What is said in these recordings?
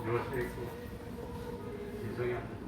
들어서 있고 인성이 안 돼.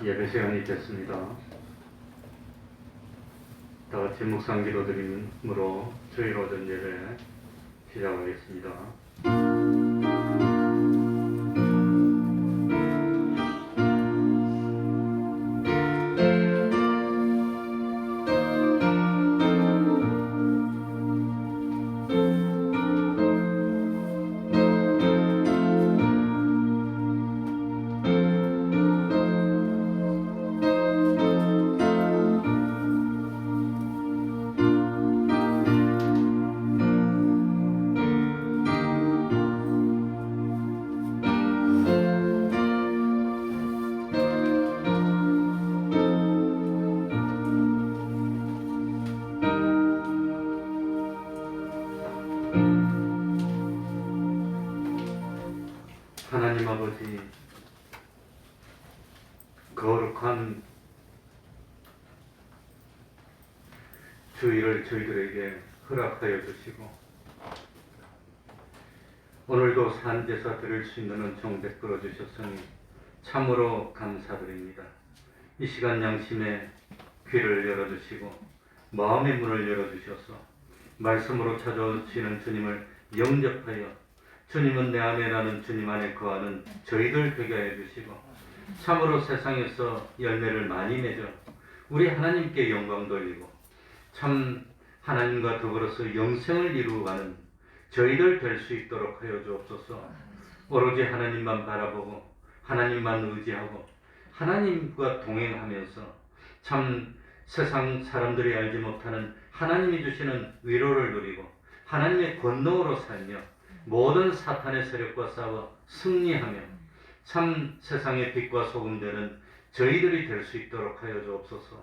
예배 시간이 됐습니다. 다 같이 묵상 기도 드림으로 주일 오전 예배 시작하겠습니다. 하나님 아버지, 거룩한 주일을 저희들에게 허락하여 주시고 오늘도 산제사 드릴 수 있는 은총 베풀어 주셨으니 참으로 감사드립니다. 이 시간 양심의 귀를 열어주시고 마음의 문을 열어주셔서 말씀으로 찾아오시는 주님을 영접하여 주님은 내 안에 나는 주님 안에 거하는 저희들 되게 하여 주시고 참으로 세상에서 열매를 많이 맺어 우리 하나님께 영광 돌리고 참 하나님과 더불어서 영생을 이루어가는 저희들 될 수 있도록 하여 주옵소서. 오로지 하나님만 바라보고 하나님만 의지하고 하나님과 동행하면서 참 세상 사람들이 알지 못하는 하나님이 주시는 위로를 누리고 하나님의 권능으로 살며 모든 사탄의 세력과 싸워 승리하며 참 세상의 빛과 소금 되는 저희들이 될 수 있도록 하여 주옵소서.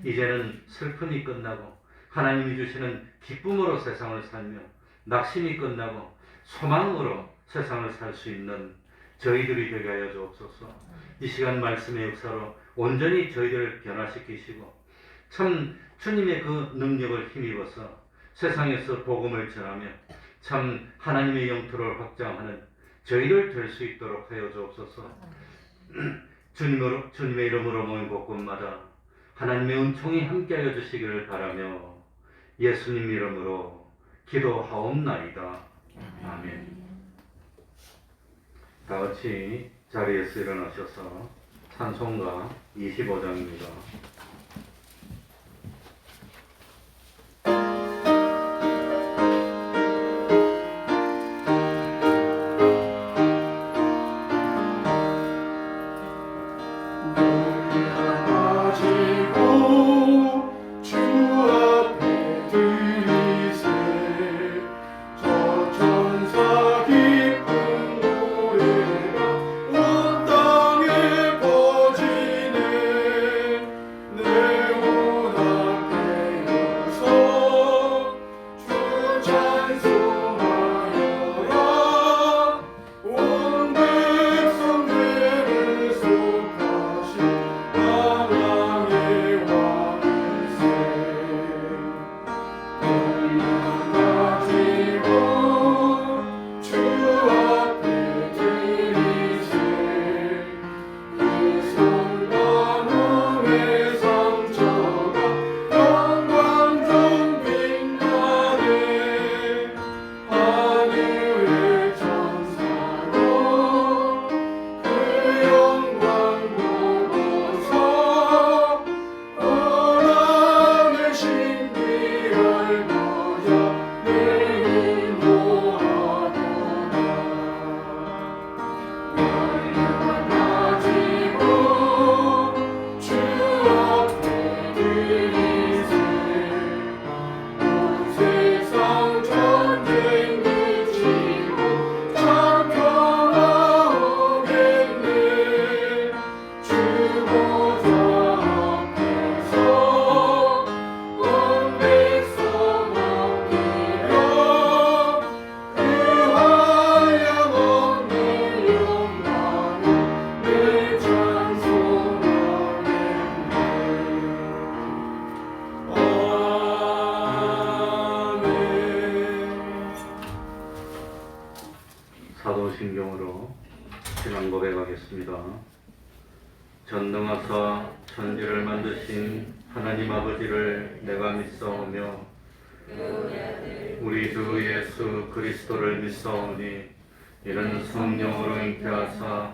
이제는 슬픔이 끝나고 하나님이 주시는 기쁨으로 세상을 살며 낙심이 끝나고 소망으로 세상을 살 수 있는 저희들이 되게 하여 주옵소서. 이 시간 말씀의 역사로 온전히 저희들을 변화시키시고 참 주님의 그 능력을 힘입어서 세상에서 복음을 전하며 참 하나님의 영토를 확장하는 저희들 될 수 있도록 하여 주옵소서. 주님의 이름으로 모인 곳곳마다 하나님의 은총이 함께하여 주시기를 바라며 예수님 이름으로 기도하옵나이다. 아멘. 다 같이 자리에서 일어나셔서 찬송가 25장입니다. 내 성심경으로 신앙 고백하겠습니다. 전능하사 천지를 만드신 하나님 아버지를 내가 믿사오며 우리 주 예수 그리스도를 믿사오니 이는 성령으로 잉태하사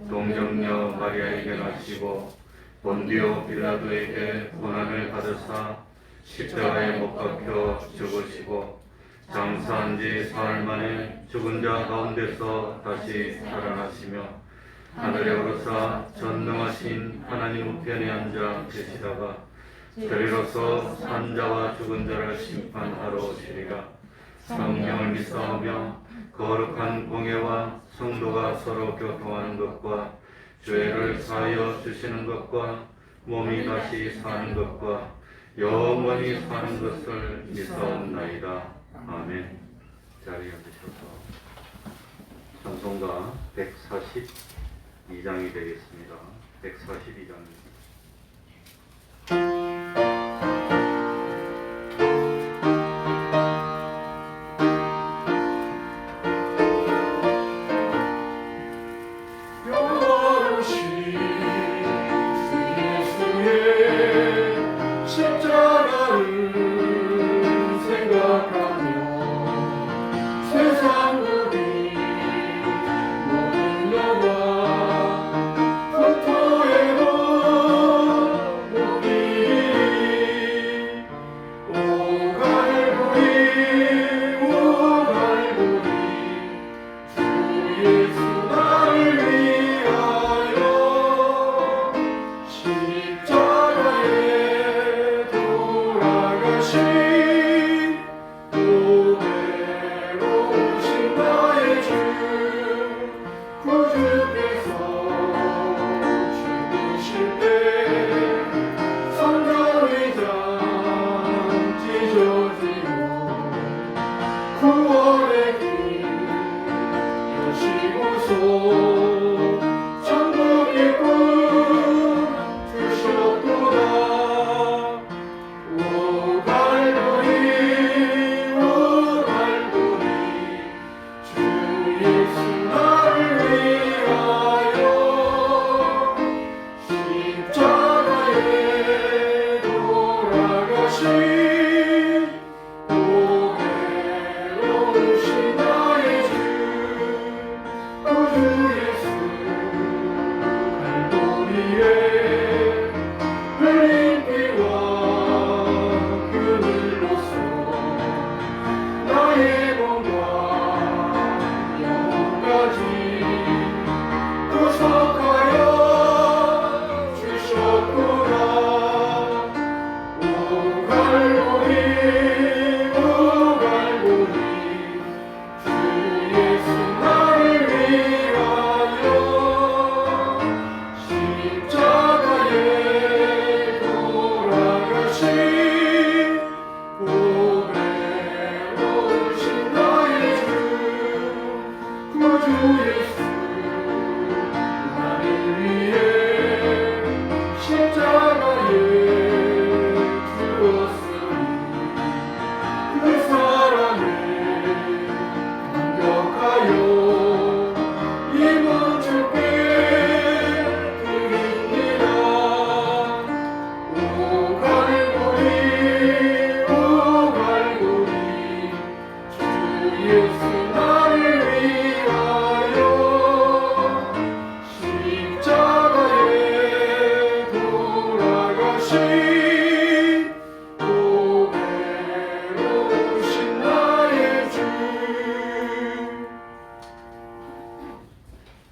동정녀 마리아에게 나시고 본디오 빌라도에게 고난을 받으사 십자가에 못 박혀 죽으시고 장사한 지 사흘 만에 죽은 자 가운데서 다시 살아나시며 하늘에 오르사 전능하신 하나님 우편에 앉아 계시다가 저리로서 산 자와 죽은 자를 심판하러 오시리라. 성령을 믿사오며 거룩한 공예와 성도가 서로 교통하는 것과 죄를 사하여 주시는 것과 몸이 다시 사는 것과 영원히 사는 것을 믿사옵나이다. 아멘. 자리에 앉으셔서 찬송가 142장이 되겠습니다. 142장입니다.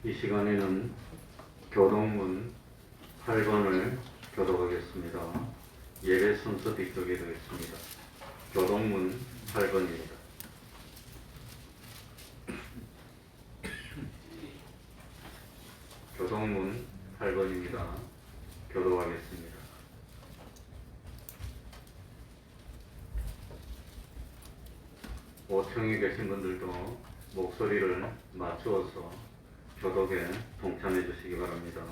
이 시간에는 교동문 8번을 교독하겠습니다. 예배 순서 뒤쪽에 되겠습니다. 교동문 8번입니다. 교동문 8번입니다. 교독하겠습니다. 오청에 계신 분들도 목소리를 맞추어서 교독에 동참해 주시기 바랍니다.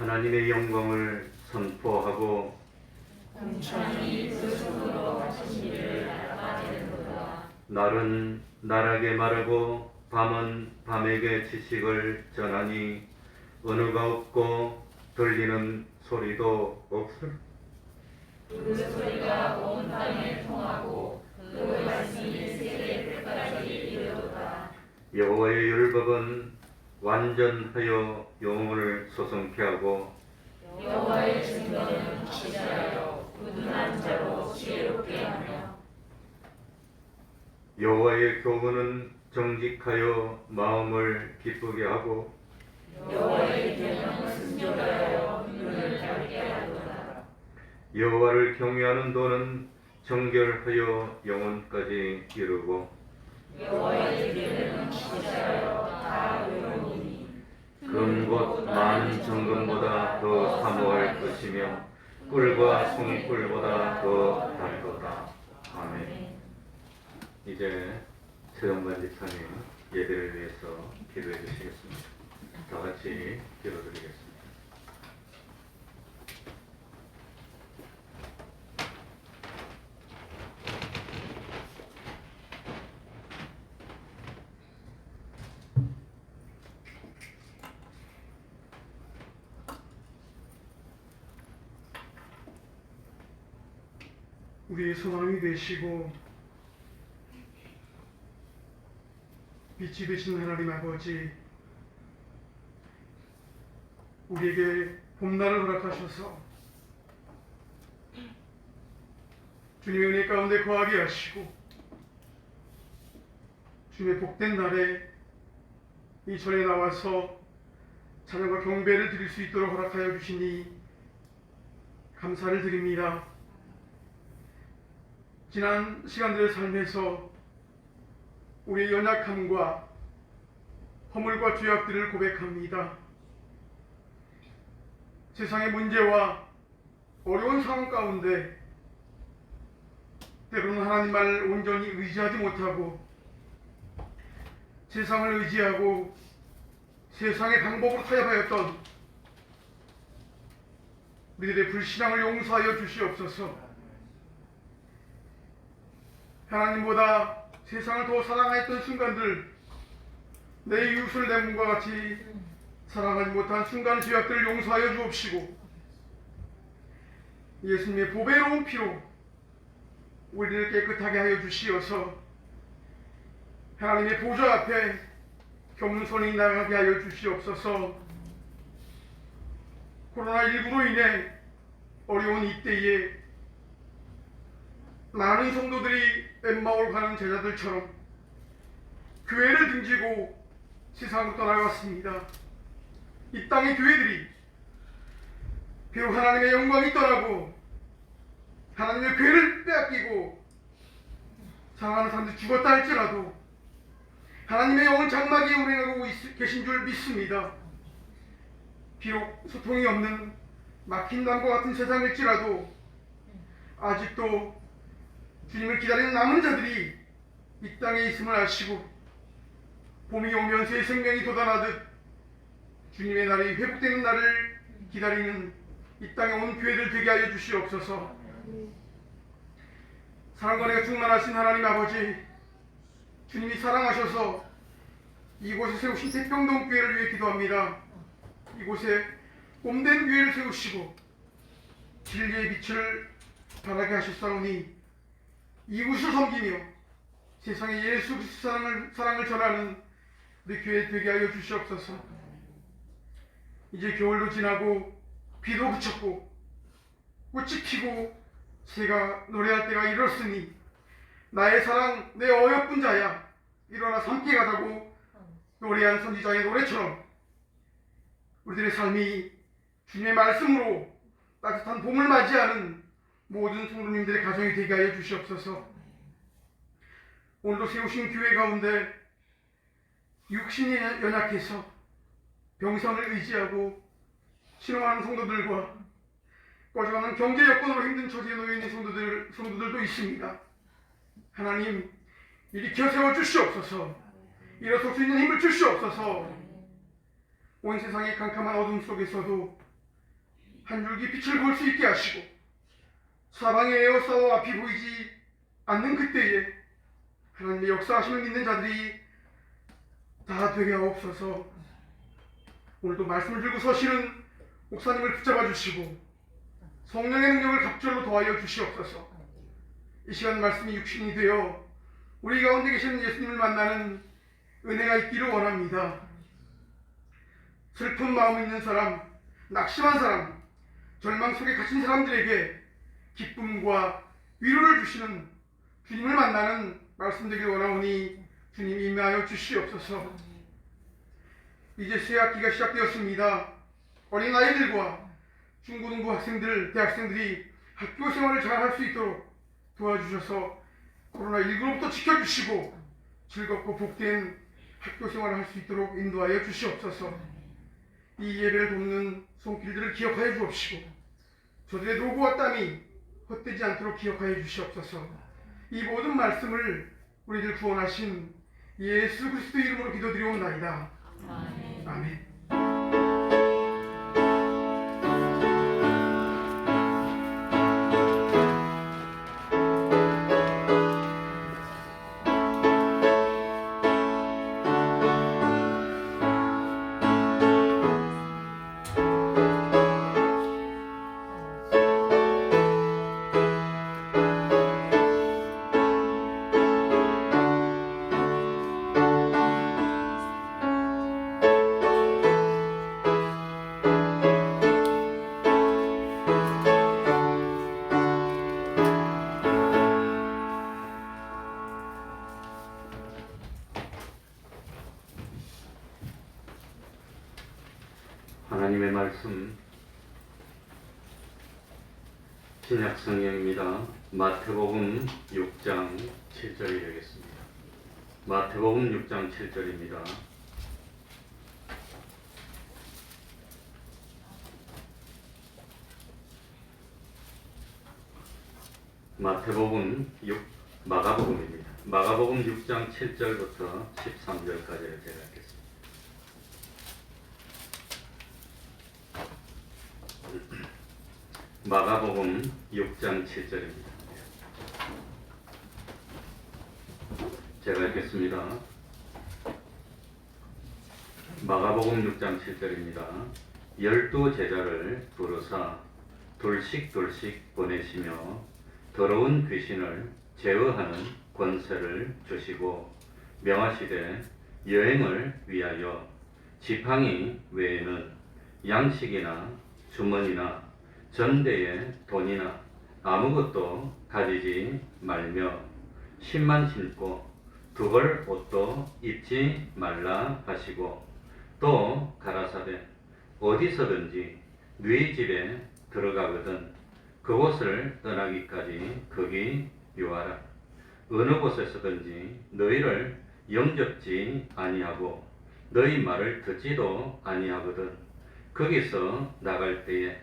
하나님의 영광을 선포하고 공천이 그 손으로 하신 일을 알아내는도다. 날은 날에게 말하고 밤은 밤에게 지식을 전하니 언어가 없고 들리는 소리도 없을. 그 소리가 온 땅에 통하고 그 말씀이 세계 끝까지 이르도다. 여호와의 율법은 완전하여 영혼을 소성케 하고 여호와의 증거는 지혜하여 굳은한 자로 지혜롭게 하며 여호와의 교훈은 정직하여 마음을 기쁘게 하고 여호와의 계명은 순결하여 눈을 밝게 하도다. 여호와를 경외하는 도는 정결하여 영혼까지 이르고 여호와의 계명은 지혜하여 다 의로우니 금곧 많은 정금보다 더 사모할 것이며 꿀과 송꿀보다 더 달도다. 아멘. 이제 최영반 집사님 예배를 위해서 기도해 주시겠습니다. 다 같이 기도드리겠습니다. 우리의 소망이 되시고 빛이 되신 하나님 아버지, 우리에게 봄날을 허락하셔서 주님의 은혜 가운데 거하게 하시고 주님의 복된 날에 이 절에 나와서 찬양과 경배를 드릴 수 있도록 허락하여 주시니 감사를 드립니다. 지난 시간들의 삶에서 우리의 연약함과 허물과 죄악들을 고백합니다. 세상의 문제와 어려운 상황 가운데 때로는 하나님만을 온전히 의지하지 못하고 세상을 의지하고 세상의 방법으로 타협하였던 우리들의 불신앙을 용서하여 주시옵소서. 하나님보다 세상을 더 사랑했던 순간들, 내 이웃을 내 몸과 같이 사랑하지 못한 순간 죄악들을 용서하여 주옵시고 예수님의 보배로운 피로 우리를 깨끗하게 하여 주시어서 하나님의 보좌 앞에 겸손히 나가게 하여 주시옵소서. 코로나19로 인해 어려운 이때에 많은 성도들이 엠마오로 가는 제자들처럼 교회를 등지고 세상으로 떠나갔습니다. 이 땅의 교회들이 비록 하나님의 영광이 떠나고 하나님의 교회를 빼앗기고 사랑하는 사람들이 죽었다 할지라도 하나님의 영은 장막에 운행하고 계신 줄 믿습니다. 비록 소통이 없는 막힌 담과 같은 세상일지라도 아직도 주님을 기다리는 남은 자들이 이 땅에 있음을 아시고 봄이 오면 새 생명이 돋아나듯 주님의 날이 회복되는 날을 기다리는 이 땅에 온 교회들 되게 하여 주시옵소서. 사랑과 은혜가 충만하신 하나님 아버지, 주님이 사랑하셔서 이곳에 세우신 태평동 교회를 위해 기도합니다. 이곳에 봄된 교회를 세우시고 진리의 빛을 발하게 하셨사오니 이웃을 섬기며 세상에 예수 그리스도 사랑을 전하는 우리 교회 되게 하여 주시옵소서. 이제 겨울도 지나고 비도 그쳤고 꽃이 피고 새가 노래할 때가 이렇으니 나의 사랑 내 어여쁜 자야 일어나 함께 가자고 노래한 선지자의 노래처럼 우리들의 삶이 주님의 말씀으로 따뜻한 봄을 맞이하는 모든 성도님들의 가정이 되게 하여 주시옵소서. 오늘도 세우신 교회 가운데 육신이 연약해서 병상을 의지하고 신앙하는 성도들과 꺼져가는 경제 여건으로 힘든 처지에 놓여 있는 성도들도 있습니다. 하나님, 일으켜 세워 주시옵소서. 일어설 수 있는 힘을 주시옵소서. 온 세상의 캄캄한 어둠 속에서도 한 줄기 빛을 볼 수 있게 하시고 사방의 에어싸와 앞이 보이지 않는 그때에 하나님의 역사하심을 믿는 자들이 다 되게 하옵소서. 오늘도 말씀을 들고 서시는 목사님을 붙잡아 주시고 성령의 능력을 갑절로 더하여 주시옵소서. 이 시간 말씀이 육신이 되어 우리 가운데 계시는 예수님을 만나는 은혜가 있기를 원합니다. 슬픈 마음 있는 사람, 낙심한 사람, 절망 속에 갇힌 사람들에게 기쁨과 위로를 주시는 주님을 만나는 말씀 되길 원하오니 주님 임하여 주시옵소서. 이제 새학기가 시작되었습니다. 어린아이들과 중고등부 학생들, 대학생들이 학교 생활을 잘 할 수 있도록 도와주셔서 코로나19로부터 지켜주시고 즐겁고 복된 학교 생활을 할 수 있도록 인도하여 주시옵소서. 이 예배를 돕는 손길들을 기억하여 주옵시고 저들의 노고와 땀이 헛되지 않도록 기억하여 주시옵소서. 이 모든 말씀을 우리들 구원하신 예수 그리스도 이름으로 기도드리옵나이다. 아멘. 하나님의 말씀 신약 성경입니다. 마태복음 6장 7절이 되겠습니다. 마태복음 6장 7절입니다. 마가복음입니다. 마가복음 6장 7절부터 13절까지를 제가 읽겠습니다. 마가복음 6장 7절입니다. 제가 읽겠습니다. 마가복음 6장 7절입니다. 12 제자를 부르사 둘씩 보내시며 더러운 귀신을 제어하는 권세를 주시고 명하시되 여행을 위하여 지팡이 외에는 양식이나 주머니나 전대에 돈이나 아무것도 가지지 말며 신만 신고 두 벌 옷도 입지 말라 하시고 또 가라사대 어디서든지 네 집에 들어가거든 그곳을 떠나기까지 거기 유하라. 어느 곳에서든지 너희를 영접지 아니하고 너희 말을 듣지도 아니하거든 거기서 나갈 때에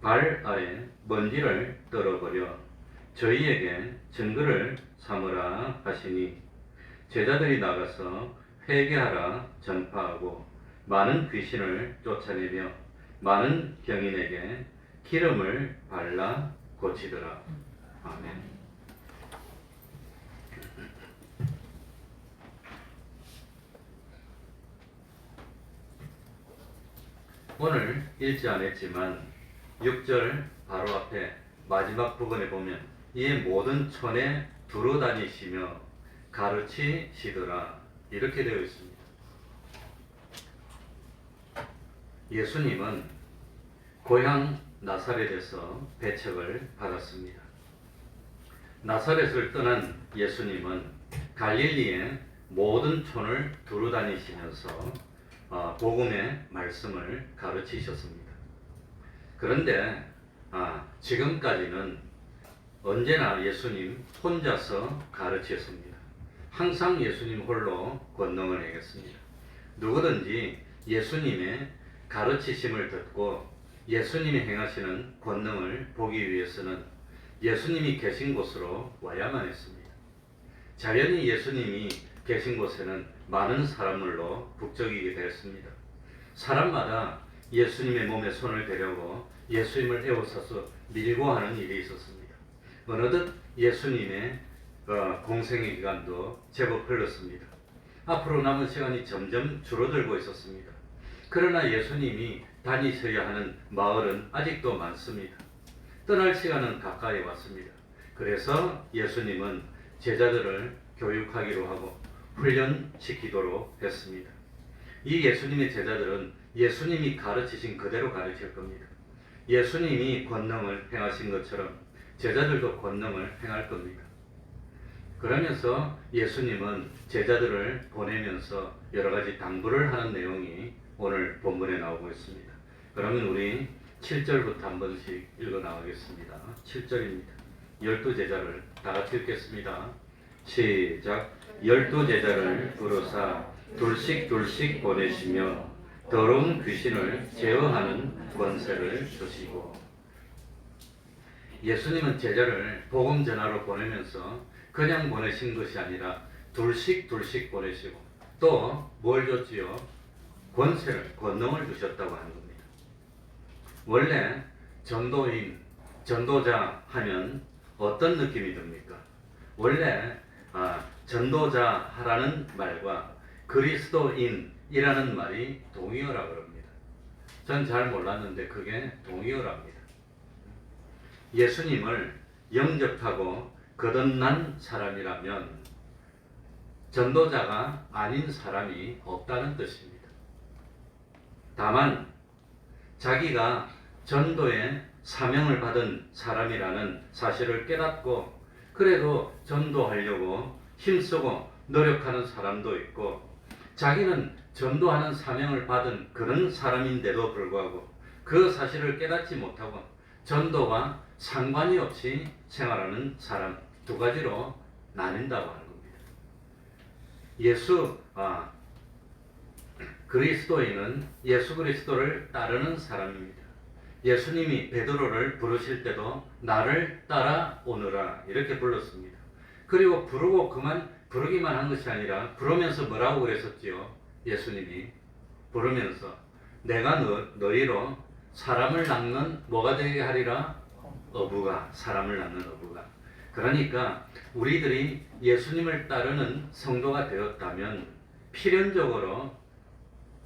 발 아래 먼지를 떨어버려 저희에게 증거를 삼으라 하시니 제자들이 나가서 회개하라 전파하고 많은 귀신을 쫓아내며 많은 병인에게 기름을 발라 고치더라. 아멘. 오늘 읽지 않았지만 6절 바로 앞에 마지막 부분에 보면 이 모든 촌에 두루 다니시며 가르치시더라 이렇게 되어 있습니다. 예수님은 고향 나사렛에서 배척을 받았습니다. 나사렛을 떠난 예수님은 갈릴리의 모든 촌을 두루 다니시면서 복음의 말씀을 가르치셨습니다. 그런데 지금까지는 언제나 예수님 혼자서 가르치셨습니다. 항상 예수님 홀로 권능을 행했습니다. 누구든지 예수님의 가르치심을 듣고 예수님이 행하시는 권능을 보기 위해서는 예수님이 계신 곳으로 와야만 했습니다. 자연히 예수님이 계신 곳에는 많은 사람들로 북적이게 되었습니다. 사람마다 예수님의 몸에 손을 대려고 예수님을 에워싸서 밀고 하는 일이 있었습니다. 어느덧 예수님의 공생의 기간도 제법 흘렀습니다. 앞으로 남은 시간이 점점 줄어들고 있었습니다. 그러나 예수님이 다니셔야 하는 마을은 아직도 많습니다. 떠날 시간은 가까이 왔습니다. 그래서 예수님은 제자들을 교육하기로 하고 훈련시키도록 했습니다. 이 예수님의 제자들은 예수님이 가르치신 그대로 가르칠 겁니다. 예수님이 권능을 행하신 것처럼 제자들도 권능을 행할 겁니다. 그러면서 예수님은 제자들을 보내면서 여러 가지 당부를 하는 내용이 오늘 본문에 나오고 있습니다. 그러면 우리 7절부터 한 번씩 읽어 나가겠습니다. 7절입니다. 12제자를 다 같이 읽겠습니다. 시작. 12제자를 부르사 둘씩 보내시며 더러운 귀신을 제어하는 권세를 주시고. 예수님은 제자를 복음 전하러 보내면서 그냥 보내신 것이 아니라 둘씩 보내시고 또 뭘 줬지요? 권능을 주셨다고 하는 겁니다. 원래 전도자 하면 어떤 느낌이 듭니까? 원래 전도자라는 말과 그리스도인이라는 말이 동의어라고 합니다. 전 잘 몰랐는데 그게 동의어랍니다. 예수님을 영접하고 거듭난 사람이라면 전도자가 아닌 사람이 없다는 뜻입니다. 다만 자기가 전도의 사명을 받은 사람이라는 사실을 깨닫고 그래도 전도하려고 힘쓰고 노력하는 사람도 있고 자기는 전도하는 사명을 받은 그런 사람인데도 불구하고 그 사실을 깨닫지 못하고 전도와 상관이 없이 생활하는 사람, 두 가지로 나뉜다고 하는 겁니다. 그리스도인은 예수 그리스도를 따르는 사람입니다. 예수님이 베드로를 부르실 때도 나를 따라오너라 이렇게 불렀습니다. 그리고 부르고 그만 부르기만 한 것이 아니라 부르면서 뭐라고 그랬었지요? 예수님이 부르면서 내가 너희로 사람을 낚는 뭐가 되게 하리라? 어부가, 사람을 낚는 어부가. 그러니까 우리들이 예수님을 따르는 성도가 되었다면 필연적으로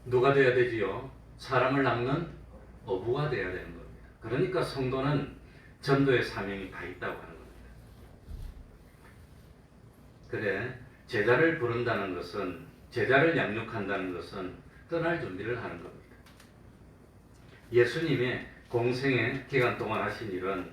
누가 되어야 되지요? 사람을 낚는 어부가 되어야 되는 겁니다. 그러니까 성도는 전도의 사명이 다 있다고 하는 겁니다. 그래, 제자를 부른다는 것은, 제자를 양육한다는 것은 떠날 준비를 하는 겁니다. 예수님의 공생의 기간 동안 하신 일은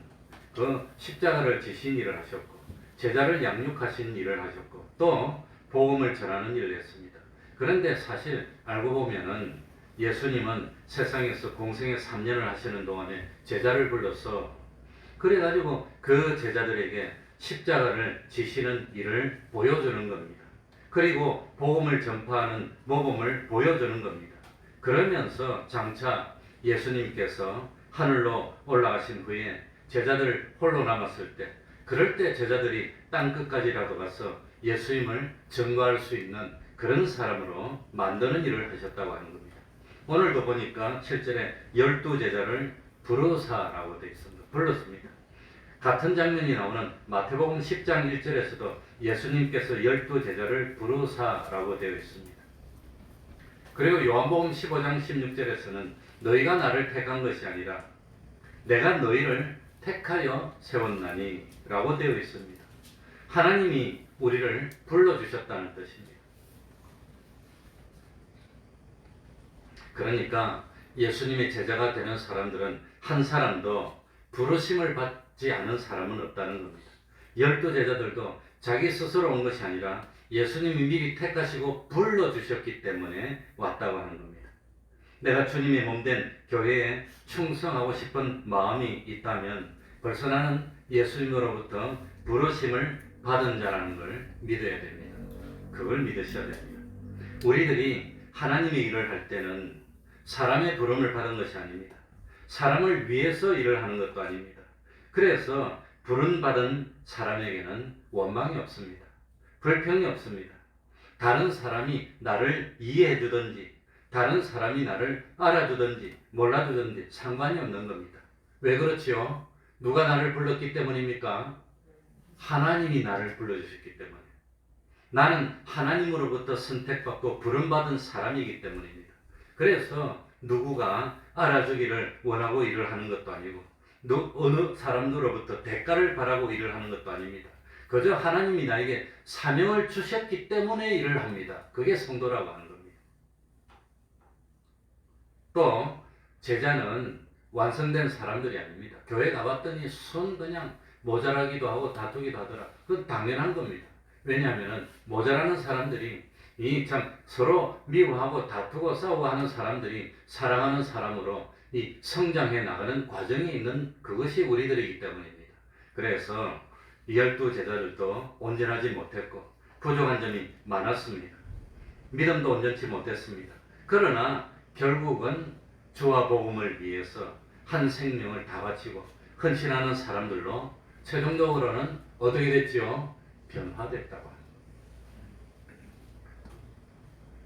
그 십자가를 지신 일을 하셨고 제자를 양육하신 일을 하셨고 또 복음을 전하는 일을 했습니다. 그런데 사실 알고 보면은 예수님은 세상에서 공생의 3년을 하시는 동안에 제자를 불러서 그래가지고 그 제자들에게 십자가를 지시는 일을 보여주는 겁니다. 그리고 복음을 전파하는 모범을 보여주는 겁니다. 그러면서 장차 예수님께서 하늘로 올라가신 후에 제자들 홀로 남았을 때 그럴 때 제자들이 땅 끝까지라도 가서 예수님을 증거할 수 있는 그런 사람으로 만드는 일을 하셨다고 하는 겁니다. 오늘도 보니까 7절에 12제자를 부르사라고 되어 있습니다. 불렀습니다. 같은 장면이 나오는 마태복음 10장 1절에서도 예수님께서 12제자를 부르사라고 되어 있습니다. 그리고 요한복음 15장 16절에서는 너희가 나를 택한 것이 아니라 내가 너희를 택하여 세웠나니 라고 되어 있습니다. 하나님이 우리를 불러주셨다는 뜻입니다. 그러니까 예수님의 제자가 되는 사람들은 한 사람도 부르심을 받지 않은 사람은 없다는 겁니다. 12제자들도 자기 스스로 온 것이 아니라 예수님이 미리 택하시고 불러주셨기 때문에 왔다고 하는 겁니다. 내가 주님의 몸된 교회에 충성하고 싶은 마음이 있다면 벌써 나는 예수님으로부터 부르심을 받은 자라는 걸 믿어야 됩니다. 그걸 믿으셔야 됩니다. 우리들이 하나님의 일을 할 때는 사람의 부름을 받은 것이 아닙니다. 사람을 위해서 일을 하는 것도 아닙니다. 그래서 부름받은 사람에게는 원망이 없습니다. 불평이 없습니다. 다른 사람이 나를 이해해 주든지 다른 사람이 나를 알아주든지 몰라주든지 상관이 없는 겁니다. 왜 그렇지요? 누가 나를 불렀기 때문입니까? 하나님이 나를 불러주셨기 때문에. 나는 하나님으로부터 선택받고 부름받은 사람이기 때문입니다. 그래서 누구가 알아주기를 원하고 일을 하는 것도 아니고 어느 사람들로부터 대가를 바라고 일을 하는 것도 아닙니다. 그저 하나님이 나에게 사명을 주셨기 때문에 일을 합니다. 그게 성도라고 하는 겁니다. 또 제자는 완성된 사람들이 아닙니다. 교회 가봤더니 손 그냥 모자라기도 하고 다투기도 하더라. 그건 당연한 겁니다. 왜냐하면 모자라는 사람들이 이 참 서로 미워하고 다투고 싸우고 하는 사람들이 사랑하는 사람으로 이 성장해 나가는 과정에 있는 그것이 우리들이기 때문입니다. 그래서 12 제자들도 온전하지 못했고 부족한 점이 많았습니다. 믿음도 온전치 못했습니다. 그러나 결국은 주와 복음을 위해서 한 생명을 다 바치고 헌신하는 사람들로 최종적으로는 어떻게 됐지요? 변화됐다고 합니다.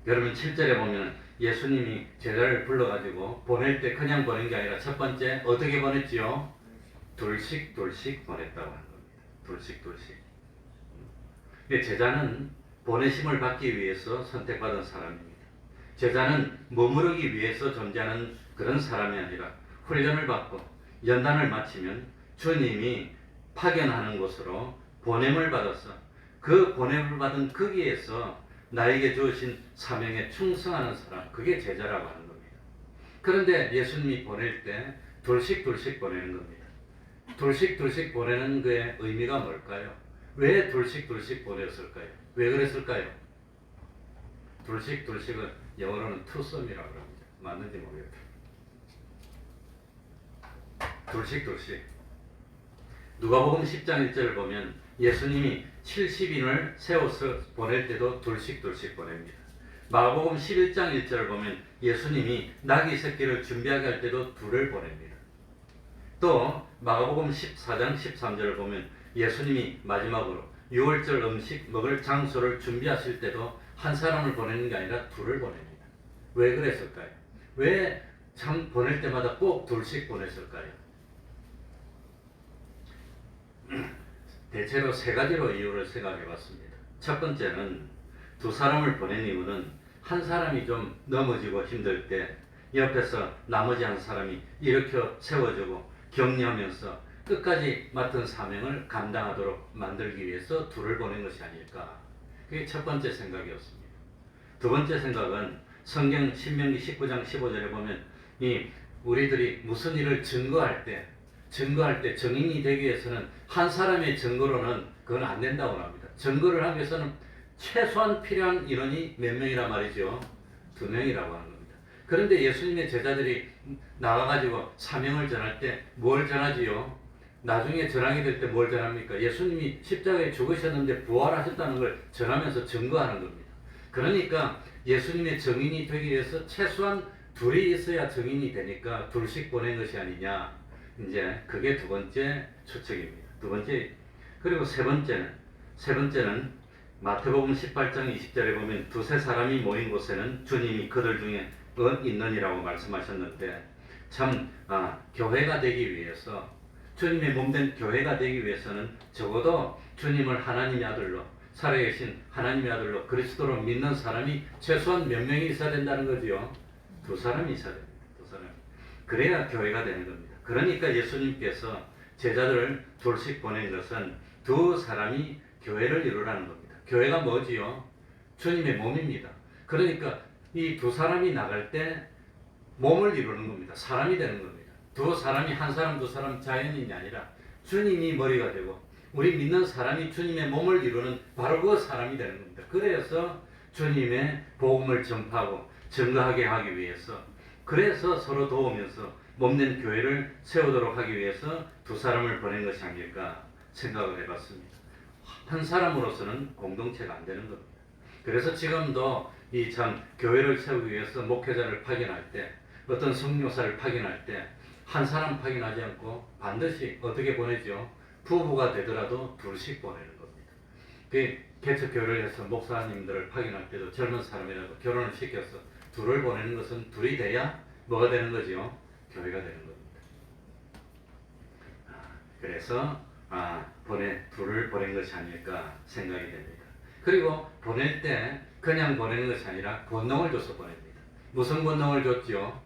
여러분 7절에 보면 예수님이 제자를 불러가지고 보낼 때 그냥 보낸 게 아니라 첫 번째 어떻게 보냈지요? 둘씩 보냈다고 하는 겁니다. 둘씩. 제자는 보내심을 받기 위해서 선택받은 사람입니다. 제자는 머무르기 위해서 존재하는 그런 사람이 아니라 훈련을 받고 연단을 마치면 주님이 파견하는 곳으로 보냄을 받아서 그 보냄을 받은 거기에서 나에게 주어진 사명에 충성하는 사람, 그게 제자라고 하는 겁니다. 그런데 예수님이 보낼 때 둘씩 보내는 겁니다. 둘씩 보내는 그의 의미가 뭘까요? 왜 둘씩 보냈을까요? 왜 그랬을까요? 둘씩은 영어로는 투썸이라고 합니다. 맞는지 모르겠다. 둘씩. 누가복음 10장 1절을 보면 예수님이 70인을 세워서 보낼 때도 둘씩 보냅니다. 마가복음 11장 1절을 보면 예수님이 나귀 새끼를 준비하게 할 때도 둘을 보냅니다. 또 마가복음 14장 13절을 보면 예수님이 마지막으로 6월절 음식 먹을 장소를 준비하실 때도 한 사람을 보내는 게 아니라 둘을 보냅니다. 왜 그랬을까요? 왜 참 보낼 때마다 꼭 둘씩 보냈을까요? 대체로 세 가지로 이유를 생각해 봤습니다. 첫 번째는 두 사람을 보낸 이유는 한 사람이 좀 넘어지고 힘들 때 옆에서 나머지 한 사람이 일으켜 세워주고 격려하면서 끝까지 맡은 사명을 감당하도록 만들기 위해서 둘을 보낸 것이 아닐까. 그게 첫 번째 생각이었습니다. 두 번째 생각은 성경 신명기 19장 15절에 보면 이 우리들이 무슨 일을 증거할 때 증인이 되기 위해서는 한 사람의 증거로는 그건 안 된다고 합니다. 증거를 하기 위해서는 최소한 필요한 인원이 몇 명이란 말이죠? 2명이라고 하는 겁니다. 그런데 예수님의 제자들이 나가가지고 사명을 전할 때 뭘 전하지요? 나중에 전하게 될 때 뭘 전합니까? 예수님이 십자가에 죽으셨는데 부활하셨다는 걸 전하면서 증거하는 겁니다. 그러니까 예수님의 증인이 되기 위해서 최소한 둘이 있어야 증인이 되니까 둘씩 보낸 것이 아니냐. 이제 그게 두 번째 추측입니다. 두 번째. 그리고 세 번째는 마태복음 18장 20절에 보면 두세 사람이 모인 곳에는 주님이 그들 중에 있느니라고 말씀하셨는데 참 교회가 되기 위해서 주님의 몸된 교회가 되기 위해서는 적어도 주님을 하나님의 아들로 살아계신 하나님의 아들로 그리스도로 믿는 사람이 최소한 몇 명이 있어야 된다는 거지요. 두 사람이 있어야 됩니다. 두 사람. 그래야 교회가 되는 겁니다. 그러니까 예수님께서 제자들을 둘씩 보낸 것은 두 사람이 교회를 이루라는 겁니다. 교회가 뭐지요? 주님의 몸입니다. 그러니까 이 두 사람이 나갈 때 몸을 이루는 겁니다. 사람이 되는 겁니다. 두 사람이 한 사람 두 사람 자연인이 아니라 주님이 머리가 되고 우리 믿는 사람이 주님의 몸을 이루는 바로 그 사람이 되는 겁니다. 그래서 주님의 복음을 전파하고 증거하게 하기 위해서 그래서 서로 도우면서 몸된 교회를 세우도록 하기 위해서 두 사람을 보낸 것이 아닐까 생각을 해봤습니다. 한 사람으로서는 공동체가 안 되는 겁니다. 그래서 지금도 이 참 교회를 세우기 위해서 목회자를 파견할 때 어떤 선교사를 파견할 때 한 사람 파견하지 않고 반드시 어떻게 보내죠? 부부가 되더라도 둘씩 보내는 겁니다. 그 개척교회를 해서 목사님들을 파견할 때도 젊은 사람이라도 결혼을 시켜서 둘을 보내는 것은 둘이 돼야 뭐가 되는 거죠? 교회가 되는 겁니다. 그래서 둘을 보낸 것이 아닐까 생각이 됩니다. 그리고 보낼 때 그냥 보내는 것이 아니라 권능을 줘서 보냅니다. 무슨 권능을 줬죠?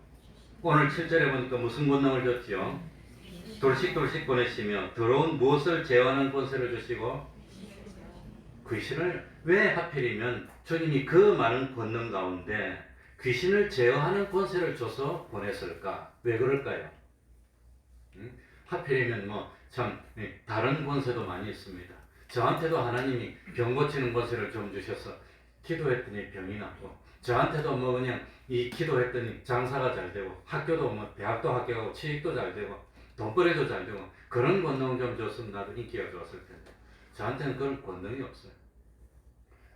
오늘 7절에 보니까 무슨 권능을 줬죠? 돌씩 보내시며 더러운 무엇을 제어하는 권세를 주시고 귀신을 왜 하필이면 주님이 그 많은 권능 가운데 귀신을 제어하는 권세를 줘서 보냈을까? 왜 그럴까요? 하필이면 다른 권세도 많이 있습니다. 저한테도 하나님이 병 고치는 권세를 좀 주셔서 기도했더니 병이 낫고, 저한테도 그냥 이 기도했더니 장사가 잘 되고, 학교도 대학도 합격하고 취직도 잘 되고 돈벌이도 잘 되고, 그런 권능 좀 줬으면 나도 인기가 좋았을 텐데 저한테는 그런 권능이 없어요.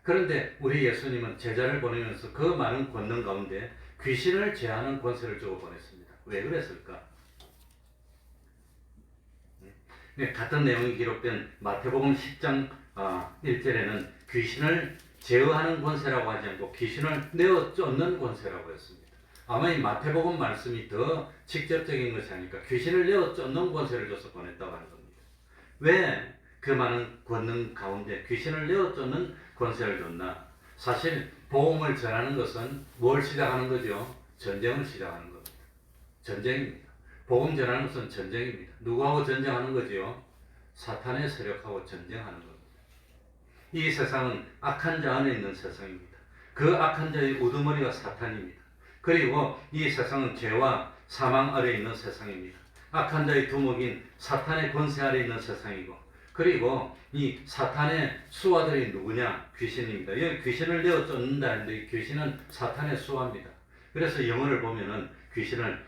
그런데 우리 예수님은 제자를 보내면서 그 많은 권능 가운데 귀신을 제하는 권세를 주고 보냈습니다. 왜 그랬을까? 같은 내용이 기록된 마태복음 10장 1절에는 귀신을 제어하는 권세라고 하지 않고 귀신을 내어 쫓는 권세라고 했습니다. 아마 이 마태복음 말씀이 더 직접적인 것이 아닐까. 귀신을 내어 쫓는 권세를 줘서 보냈다고 하는 겁니다. 왜 그 많은 권능 가운데 귀신을 내어 쫓는 권세를 줬나? 사실 복음을 전하는 것은 뭘 시작하는 거죠? 전쟁을 시작하는 겁니다. 전쟁입니다. 복음 전하는 것은 전쟁입니다. 누구하고 전쟁하는 거지요? 사탄의 세력하고 전쟁하는 겁니다. 이 세상은 악한 자 안에 있는 세상입니다. 그 악한 자의 우두머리가 사탄입니다. 그리고 이 세상은 죄와 사망 아래 있는 세상입니다. 악한 자의 두목인 사탄의 권세 아래 있는 세상이고, 그리고 이 사탄의 수하들이 누구냐? 귀신입니다. 여기 귀신을 내어 쫓는다는데 귀신은 사탄의 수하입니다. 그래서 영어를 보면은 귀신을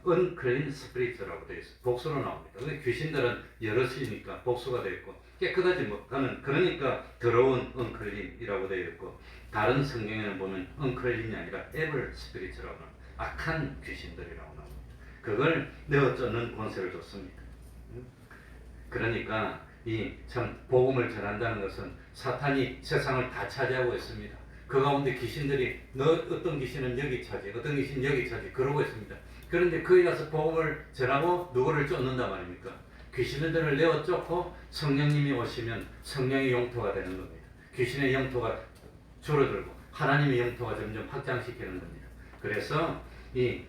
unclean spirit라고 되어 있어요. 복수로 나옵니다. 귀신들은 여럿이니까 복수가 되어 있고, 깨끗하지 못하는, 그러니까 더러운 unclean이라고 되어 있고, 다른 성경에는 보면 unclean이 아니라 evil spirit라고 나옵니다. 악한 귀신들이라고 나옵니다. 그걸 내어 쫓는 권세를 줬습니다. 그러니까 복음을 전한다는 것은 사탄이 세상을 다 차지하고 있습니다. 그 가운데 귀신들이 어떤 귀신은 여기 차지, 어떤 귀신은 여기 차지 그러고 있습니다. 그런데 거기 가서 복음을 전하고 누구를 쫓는단 말입니까? 귀신들을 내어 쫓고 성령님이 오시면 성령의 영토가 되는 겁니다. 귀신의 영토가 줄어들고 하나님의 영토가 점점 확장시키는 겁니다. 그래서 이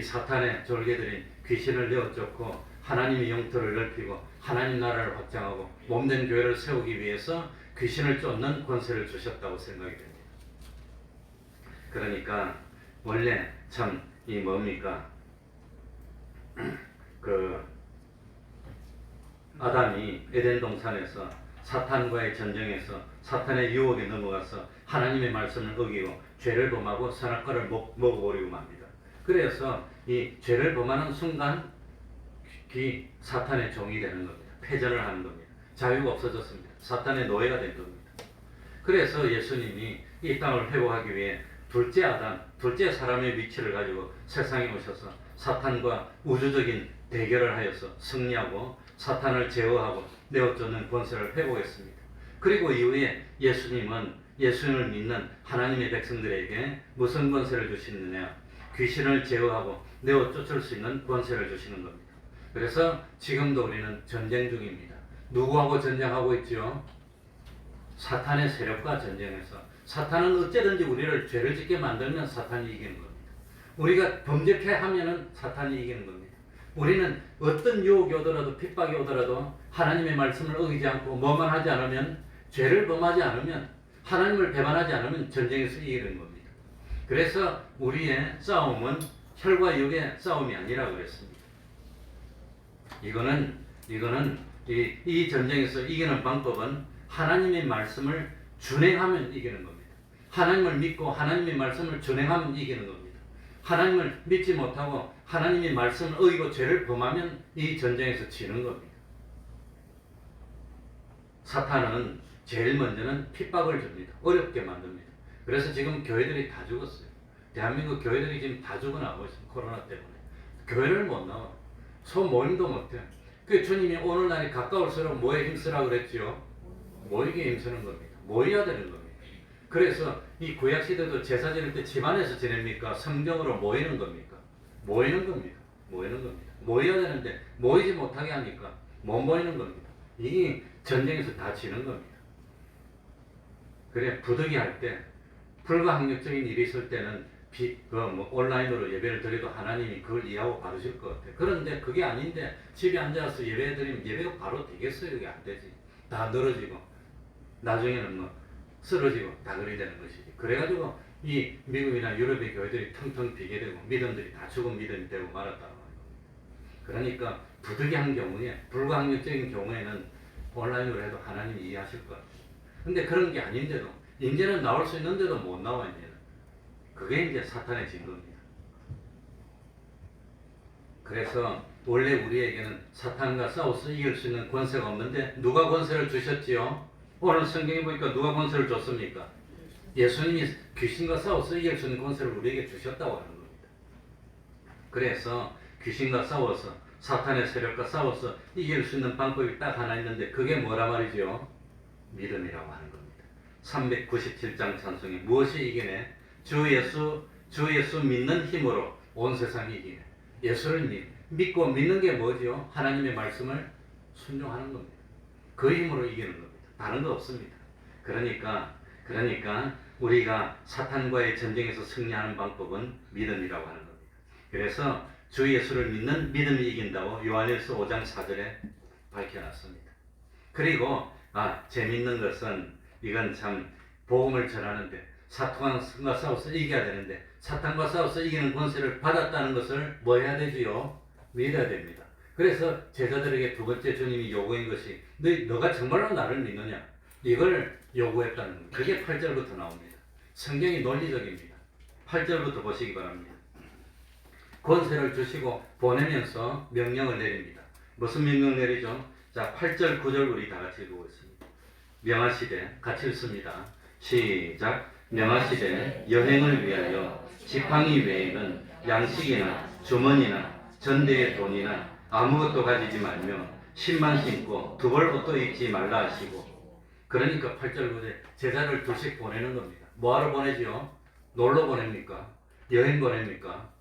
사탄의 졸개들인 귀신을 내어 쫓고 하나님의 영토를 넓히고 하나님 나라를 확장하고 몸된 교회를 세우기 위해서 귀신을 쫓는 권세를 주셨다고 생각이 됩니다. 그러니까 원래 뭡니까? 아담이 에덴 동산에서 사탄과의 전쟁에서 사탄의 유혹에 넘어가서 하나님의 말씀을 어기고 죄를 범하고 선악과를 먹어버리고 맙니다. 그래서 이 죄를 범하는 순간 사탄의 종이 되는 겁니다. 패전을 하는 겁니다. 자유가 없어졌습니다. 사탄의 노예가 된 겁니다. 그래서 예수님이 이 땅을 회복하기 위해 둘째 아담, 둘째 사람의 위치를 가지고 세상에 오셔서 사탄과 우주적인 대결을 하여서 승리하고 사탄을 제어하고 내어쫓는 권세를 회복했습니다. 그리고 이후에 예수님은 예수님을 믿는 하나님의 백성들에게 무슨 권세를 주시느냐? 귀신을 제어하고 내어쫓을 수 있는 권세를 주시는 겁니다. 그래서 지금도 우리는 전쟁 중입니다. 누구하고 전쟁하고 있죠? 사탄의 세력과 전쟁해서, 사탄은 어째든지 우리를 죄를 짓게 만들면 사탄이 이기는 겁니다. 우리가 범죄케 하면은 사탄이 이기는 겁니다. 우리는 어떤 유혹이 오더라도 핍박이 오더라도 하나님의 말씀을 어기지 않고 뭐만 하지 않으면, 죄를 범하지 않으면, 하나님을 배반하지 않으면 전쟁에서 이기는 겁니다. 그래서 우리의 싸움은 혈과 육의 싸움이 아니라고 그랬습니다. 이거는 이 전쟁에서 이기는 방법은 하나님의 말씀을 준행하면 이기는 겁니다. 하나님을 믿고 하나님의 말씀을 준행하면 이기는 겁니다. 하나님을 믿지 못하고 하나님의 말씀을 어기고 죄를 범하면 이 전쟁에서 지는 겁니다. 사탄은 제일 먼저는 핍박을 줍니다. 어렵게 만듭니다. 그래서 지금 교회들이 다 죽었어요. 대한민국 교회들이 지금 다 죽어나가고 있습니다. 코로나 때문에. 교회를 못 나와. 소모임도 못해. 그 주님이 오늘날이 가까울수록 뭐에 힘쓰라 그랬지요? 모이게 힘쓰는 겁니다. 모여야 되는 겁니다. 그래서 이 구약 시대도 제사 지낼 때 집안에서 지냅니까? 성경으로 모이는 겁니까? 모이는 겁니다. 모이는 겁니다. 모여야 되는데 모이지 못하게 하니까 못 모이는 겁니다. 이게 전쟁에서 다 지는 겁니다. 그래 부득이할 때 불가항력적인 일이 있을 때는 온라인으로 예배를 드려도 하나님이 그걸 이해하고 받으실 것 같아요. 그런데 그게 아닌데 집에 앉아서 예배 드리면 예배가 바로 되겠어요? 그게 안 되지. 다 늘어지고 나중에는 뭐 쓰러지고 다 그리 되는 것이지. 그래가지고 이 미국이나 유럽의 교회들이 텅텅 비게 되고 믿음들이 다 죽은 믿음이 되고 말았다는 겁니다. 그러니까 부득이한 경우에 불가항력적인 경우에는 온라인으로 해도 하나님이 이해하실 것 같아요. 근데 그런 게 아닌데도 이제는 나올 수 있는데도 못 나와 있는 그게 이제 사탄의 증거입니다. 그래서 원래 우리에게는 사탄과 싸워서 이길 수 있는 권세가 없는데 누가 권세를 주셨지요? 오늘 성경에 보니까 누가 권세를 줬습니까? 예수님이 귀신과 싸워서 이길 수 있는 권세를 우리에게 주셨다고 하는 겁니다. 그래서 귀신과 싸워서 사탄의 세력과 싸워서 이길 수 있는 방법이 딱 하나 있는데 그게 뭐라 말이죠? 믿음이라고 하는 겁니다. 397장 찬송에 무엇이 이기네? 주 예수 믿는 힘으로 온 세상이 이기네. 예수를 믿고 믿는 게 뭐죠? 하나님의 말씀을 순종하는 겁니다. 그 힘으로 이기는 겁니다. 다른 거 없습니다. 그러니까 우리가 사탄과의 전쟁에서 승리하는 방법은 믿음이라고 하는 겁니다. 그래서 주 예수를 믿는 믿음이 이긴다고 요한일서 5장 4절에 밝혀놨습니다. 그리고 재밌는 것은 이건 참 복음을 전하는데 사탄과 싸워서 이겨야 되는데 사탄과 싸워서 이기는 권세를 받았다는 것을 뭐 해야 되지요? 믿어야 됩니다. 그래서 제자들에게 두 번째 주님이 요구한 것이 너가 정말로 나를 믿느냐? 이걸 요구했다는 겁니다. 그게 8절부터 나옵니다. 성경이 논리적입니다. 8절부터 보시기 바랍니다. 권세를 주시고 보내면서 명령을 내립니다. 무슨 명령 내리죠? 자, 8절, 9절 우리 다 같이 읽어보겠습니다. 명하시되 같이 읽습니다. 시작. 명하시되 여행을 위하여 지팡이 외에는 양식이나 주머니나 전대의 돈이나 아무것도 가지지 말며 신만 신고 두 벌 옷도 입지 말라 하시고. 그러니까 8절 9절 제자를 둘씩 보내는 겁니다. 뭐하러 보내지요? 놀러 보냅니까? 여행 보냅니까?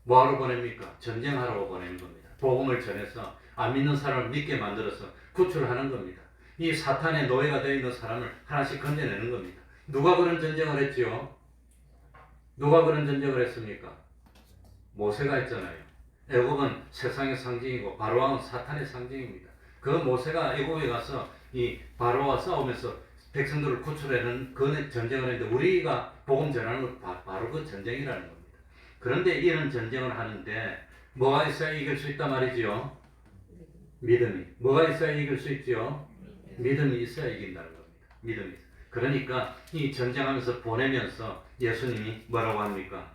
뭐하러 보냅니까? 전쟁하러 보내는 겁니다. 복음을 전해서 안 믿는 사람을 믿게 만들어서 구출하는 겁니다. 이 사탄의 노예가 되어 있는 사람을 하나씩 건져내는 겁니다. 누가 그런 전쟁을 했지요? 누가 그런 전쟁을 했습니까? 모세가 했잖아요. 애굽은 세상의 상징이고 바로왕은 사탄의 상징입니다. 그 모세가 애굽에 가서 이 바로와 싸우면서 백성들을 구출하는 그 전쟁을 했는데 우리가 복음 전하는 건 바로 그 전쟁이라는 겁니다. 그런데 이런 전쟁을 하는데 뭐가 있어야 이길 수 있단 말이지요? 믿음이. 뭐가 있어야 이길 수 있지요? 믿음이 있어야 이긴다는 겁니다. 믿음이. 그러니까 이 전쟁하면서 보내면서 예수님이 뭐라고 합니까?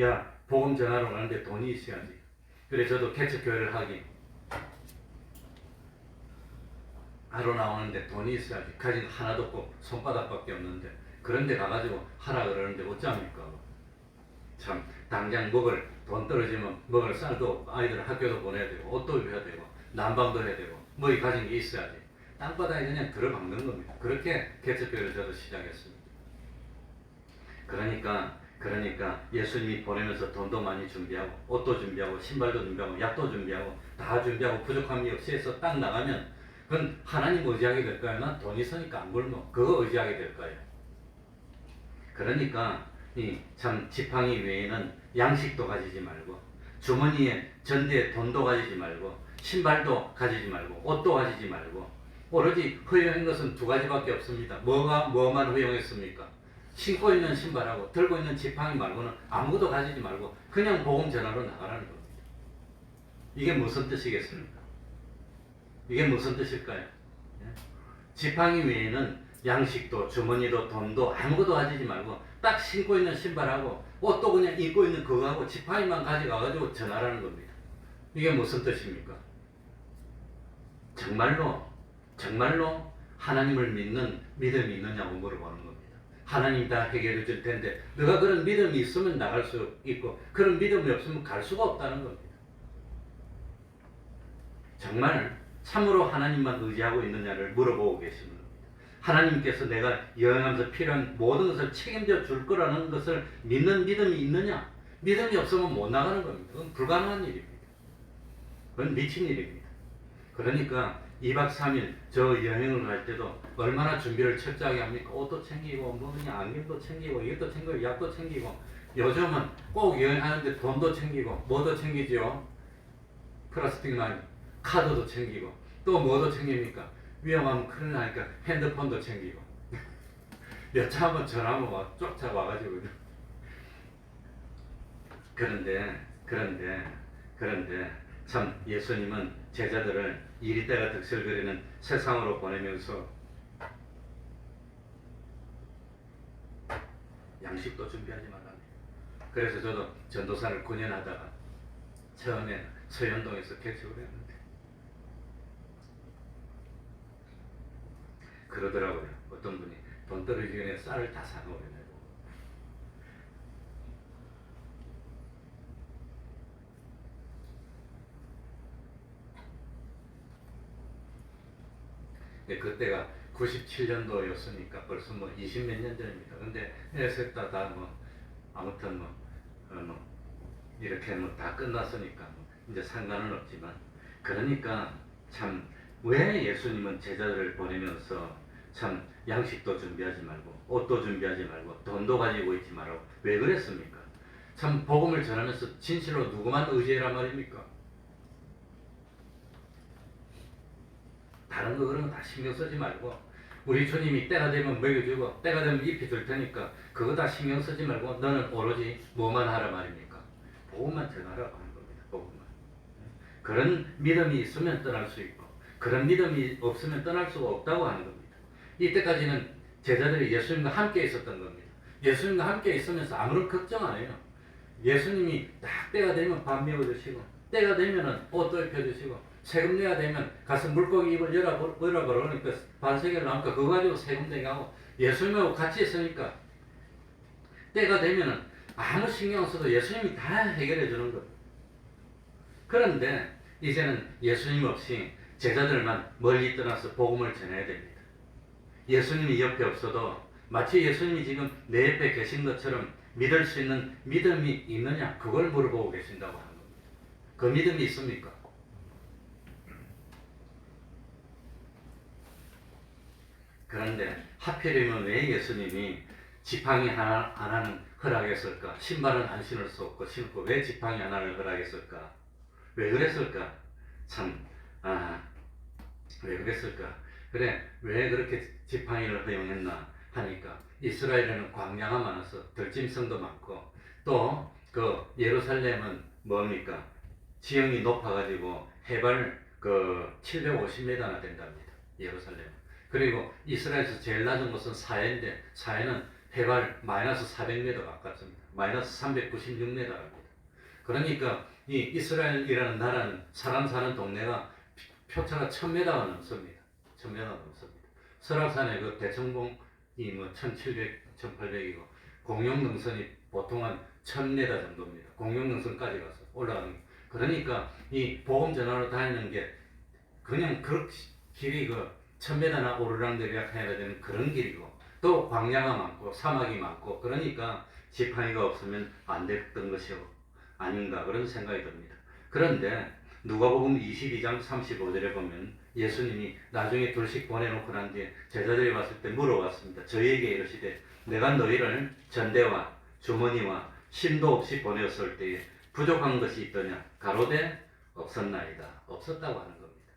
야, 복음 전하러 가는데 돈이 있어야지. 그래 저도 개척교회를 하러 나오는데 돈이 있어야지. 가진 거 하나도 없고 손바닥밖에 없는데 그런데 가가지고 하라 그러는데 어쩌합니까? 참 당장 먹을 돈 떨어지면 먹을 쌀도 아이들 학교도 보내야 되고 옷도 입혀야 되고 난방도 해야 되고 뭐 가진 게 있어야지. 땅바닥에 그냥 들어박는 겁니다. 그렇게 개척교회를 저도 시작했습니다. 그러니까 예수님이 보내면서 돈도 많이 준비하고 옷도 준비하고 신발도 준비하고 약도 준비하고 다 준비하고 부족함이 없이 해서 딱 나가면 그건 하나님 의지하게 될까요? 난 돈 있으니까 안 굶어. 그거 의지하게 될까요? 그러니까 이 참 지팡이 외에는 양식도 가지지 말고 주머니에 전대에 돈도 가지지 말고 신발도 가지지 말고 옷도 가지지 말고 오로지 허용한 것은 두 가지밖에 없습니다. 뭐만 허용했습니까? 신고 있는 신발하고 들고 있는 지팡이 말고는 아무것도 가지지 말고 그냥 복음 전하러 나가라는 겁니다. 이게 무슨 뜻이겠습니까? 이게 무슨 뜻일까요? 지팡이 외에는 양식도 주머니도 돈도 아무것도 가지지 말고 딱 신고 있는 신발하고 옷도 그냥 입고 있는 그거하고 지팡이만 가져가가지고 전하라는 겁니다. 이게 무슨 뜻입니까? 정말로 하나님을 믿는 믿음이 있느냐고 물어보는 겁니다. 하나님 다 해결해 줄 텐데 너가 그런 믿음이 있으면 나갈 수 있고 그런 믿음이 없으면 갈 수가 없다는 겁니다. 정말 참으로 하나님만 의지하고 있느냐를 물어보고 계시는 겁니다. 하나님께서 내가 여행하면서 필요한 모든 것을 책임져 줄 거라는 것을 믿는 믿음이 있느냐? 믿음이 없으면 못 나가는 겁니다. 그건 불가능한 일입니다. 그건 미친 일입니다. 그러니까 2박 3일 저 여행을 갈 때도 얼마나 준비를 철저하게 합니까? 옷도 챙기고 뭐 그냥 안경도 챙기고 이것도 챙기고 약도 챙기고 요즘은 꼭 여행하는데 돈도 챙기고 뭐도 챙기죠? 플라스틱만 카드도 챙기고 또 뭐도 챙깁니까? 위험하면 큰일 나니까 핸드폰도 챙기고 여차 한번 전화하면 막 쫓아와가지고 그런데 참 예수님은 제자들을 이리 때가 득실거리는 세상으로 보내면서 양식도 준비하지 말랍니다. 그래서 저도 전도사를 9년 하다가 처음에 서현동에서 개척을 했는데 그러더라고요. 어떤 분이 돈 떨어지기 전에 쌀을 다 사놓으려고. 그때가 97년도였으니까 벌써 뭐 20몇 년 전입니다. 근데 셋 다 뭐 아무튼 이렇게 뭐 다 끝났으니까 뭐 이제 상관은 없지만 그러니까 참 왜 예수님은 제자들을 보내면서 참 양식도 준비하지 말고 옷도 준비하지 말고 돈도 가지고 있지 말고 왜 그랬습니까? 참 복음을 전하면서 진실로 누구만 의지해라 말입니까? 다른 거 그런 거 다 신경 쓰지 말고 우리 주님이 때가 되면 먹여주고 때가 되면 입혀줄 테니까 그거 다 신경 쓰지 말고 너는 오로지 뭐만 하라 말입니까? 복음만 전하라고 하는 겁니다. 복음만. 그런 믿음이 있으면 떠날 수 있고 그런 믿음이 없으면 떠날 수가 없다고 하는 겁니다. 이때까지는 제자들이 예수님과 함께 있었던 겁니다. 예수님과 함께 있으면서 아무런 걱정 안 해요. 예수님이 딱 때가 되면 밥 메워주시고 때가 되면은 옷도 입혀주시고 세금 내야 되면 가서 물고기 입을 열어 그러니까 반세계를 나오니까 그거 가지고 세금 내게 하고 예수님하고 같이 있으니까 때가 되면은 아무 신경 안 써도 예수님이 다 해결해 주는 거예요. 그런데 이제는 예수님 없이 제자들만 멀리 떠나서 복음을 전해야 됩니다. 예수님이 옆에 없어도 마치 예수님이 지금 내 옆에 계신 것처럼 믿을 수 있는 믿음이 있느냐 그걸 물어보고 계신다고 하는 겁니다. 그 믿음이 있습니까? 그런데 하필이면 왜 예수님이 지팡이 하나는 허락했을까? 신발은 안 신을 수 없고 신고 왜 지팡이 하나를 허락했을까? 왜 그랬을까? 왜 그랬을까? 그래 왜 그렇게 지팡이를 허용했나 하니까 이스라엘에는 광야가 많아서 들짐승도 많고 또 그 예루살렘은 뭡니까? 지형이 높아가지고 해발 750m나 된답니다. 예루살렘. 그리고 이스라엘에서 제일 낮은 곳은 사해인데 사해는 해발 마이너스 400m 가깝습니다. 마이너스 396m랍니다. 그러니까 이 이스라엘이라는 나라는 사람 사는 동네가 표차가 1000m가 넘습니다. 1000m가 넘습니다. 설악산의 그 대청봉이 뭐 1700, 1800이고 공룡능선이 보통 한 1000m 정도입니다. 공룡능선까지 가서 올라가는 게. 그러니까 이 복음 전하러 다니는 게 그냥 그 길이 1000m나 오르락내리락 해야 되는 그런 길이고 또 광야가 많고 사막이 많고 그러니까 지팡이가 없으면 안 됐던 것이 아닌가 그런 생각이 듭니다. 그런데 누가복음 22장 35절에 보면 예수님이 나중에 둘씩 보내놓고 난 뒤에 제자들이 왔을 때 물어봤습니다. 저희에게 이르시되 내가 너희를 전대와 주머니와 심도 없이 보내었을 때에 부족한 것이 있더냐? 가로되 없었나이다. 없었다고 하는 겁니다.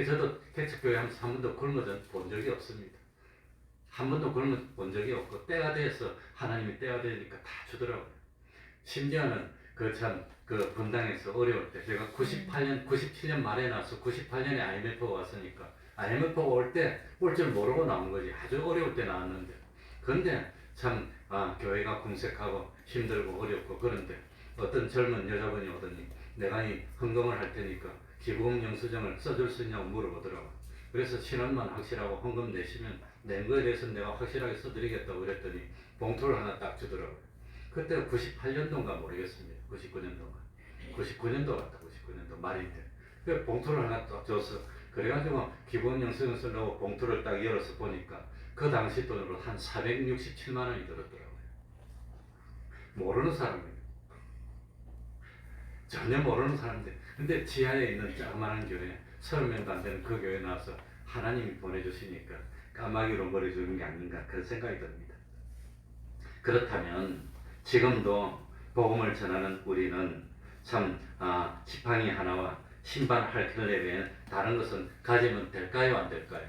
저도 개척교회 하면서 한 번도 굶어 본 적이 없습니다. 한 번도 굶어 본 적이 없고 때가 돼서 하나님이 때가 되니까 다 주더라고요. 심지어는 분당에서 어려울 때 제가 97년 말에 나와서 98년에 IMF가 왔으니까 IMF가 올 줄 모르고 나온 거지. 아주 어려울 때 나왔는데 그런데 교회가 궁색하고 힘들고 어렵고 그런데 어떤 젊은 여자분이 오더니 내가 이 헌금을 할 테니까 기부금 영수증을 써줄 수 있냐고 물어보더라고. 그래서 신원만 확실하고 헌금 내시면 낸 거에 대해서 내가 확실하게 써드리겠다고 그랬더니 봉투를 하나 딱 주더라고요. 그때가 98년도인가 모르겠습니다. 99년도 같다. 99년도 말인데 그 봉투를 하나 딱 줘서 그래가지고 기본 영수증 쓰려고 봉투를 딱 열어서 보니까 그 당시 돈으로 한 467만 원이 들었더라고요. 모르는 사람이에요. 전혀 모르는 사람인데, 근데 지하에 있는 조그마한 교회, 30명도 안 되는 그 교회에 나와서 하나님이 보내주시니까 까마귀로 머리 주는 게 아닌가 그런 생각이 듭니다. 그렇다면 지금도 복음을 전하는 우리는 참 지팡이 하나와 신발 할 켤레 외에는 다른 것은 가지면 될까요, 안 될까요?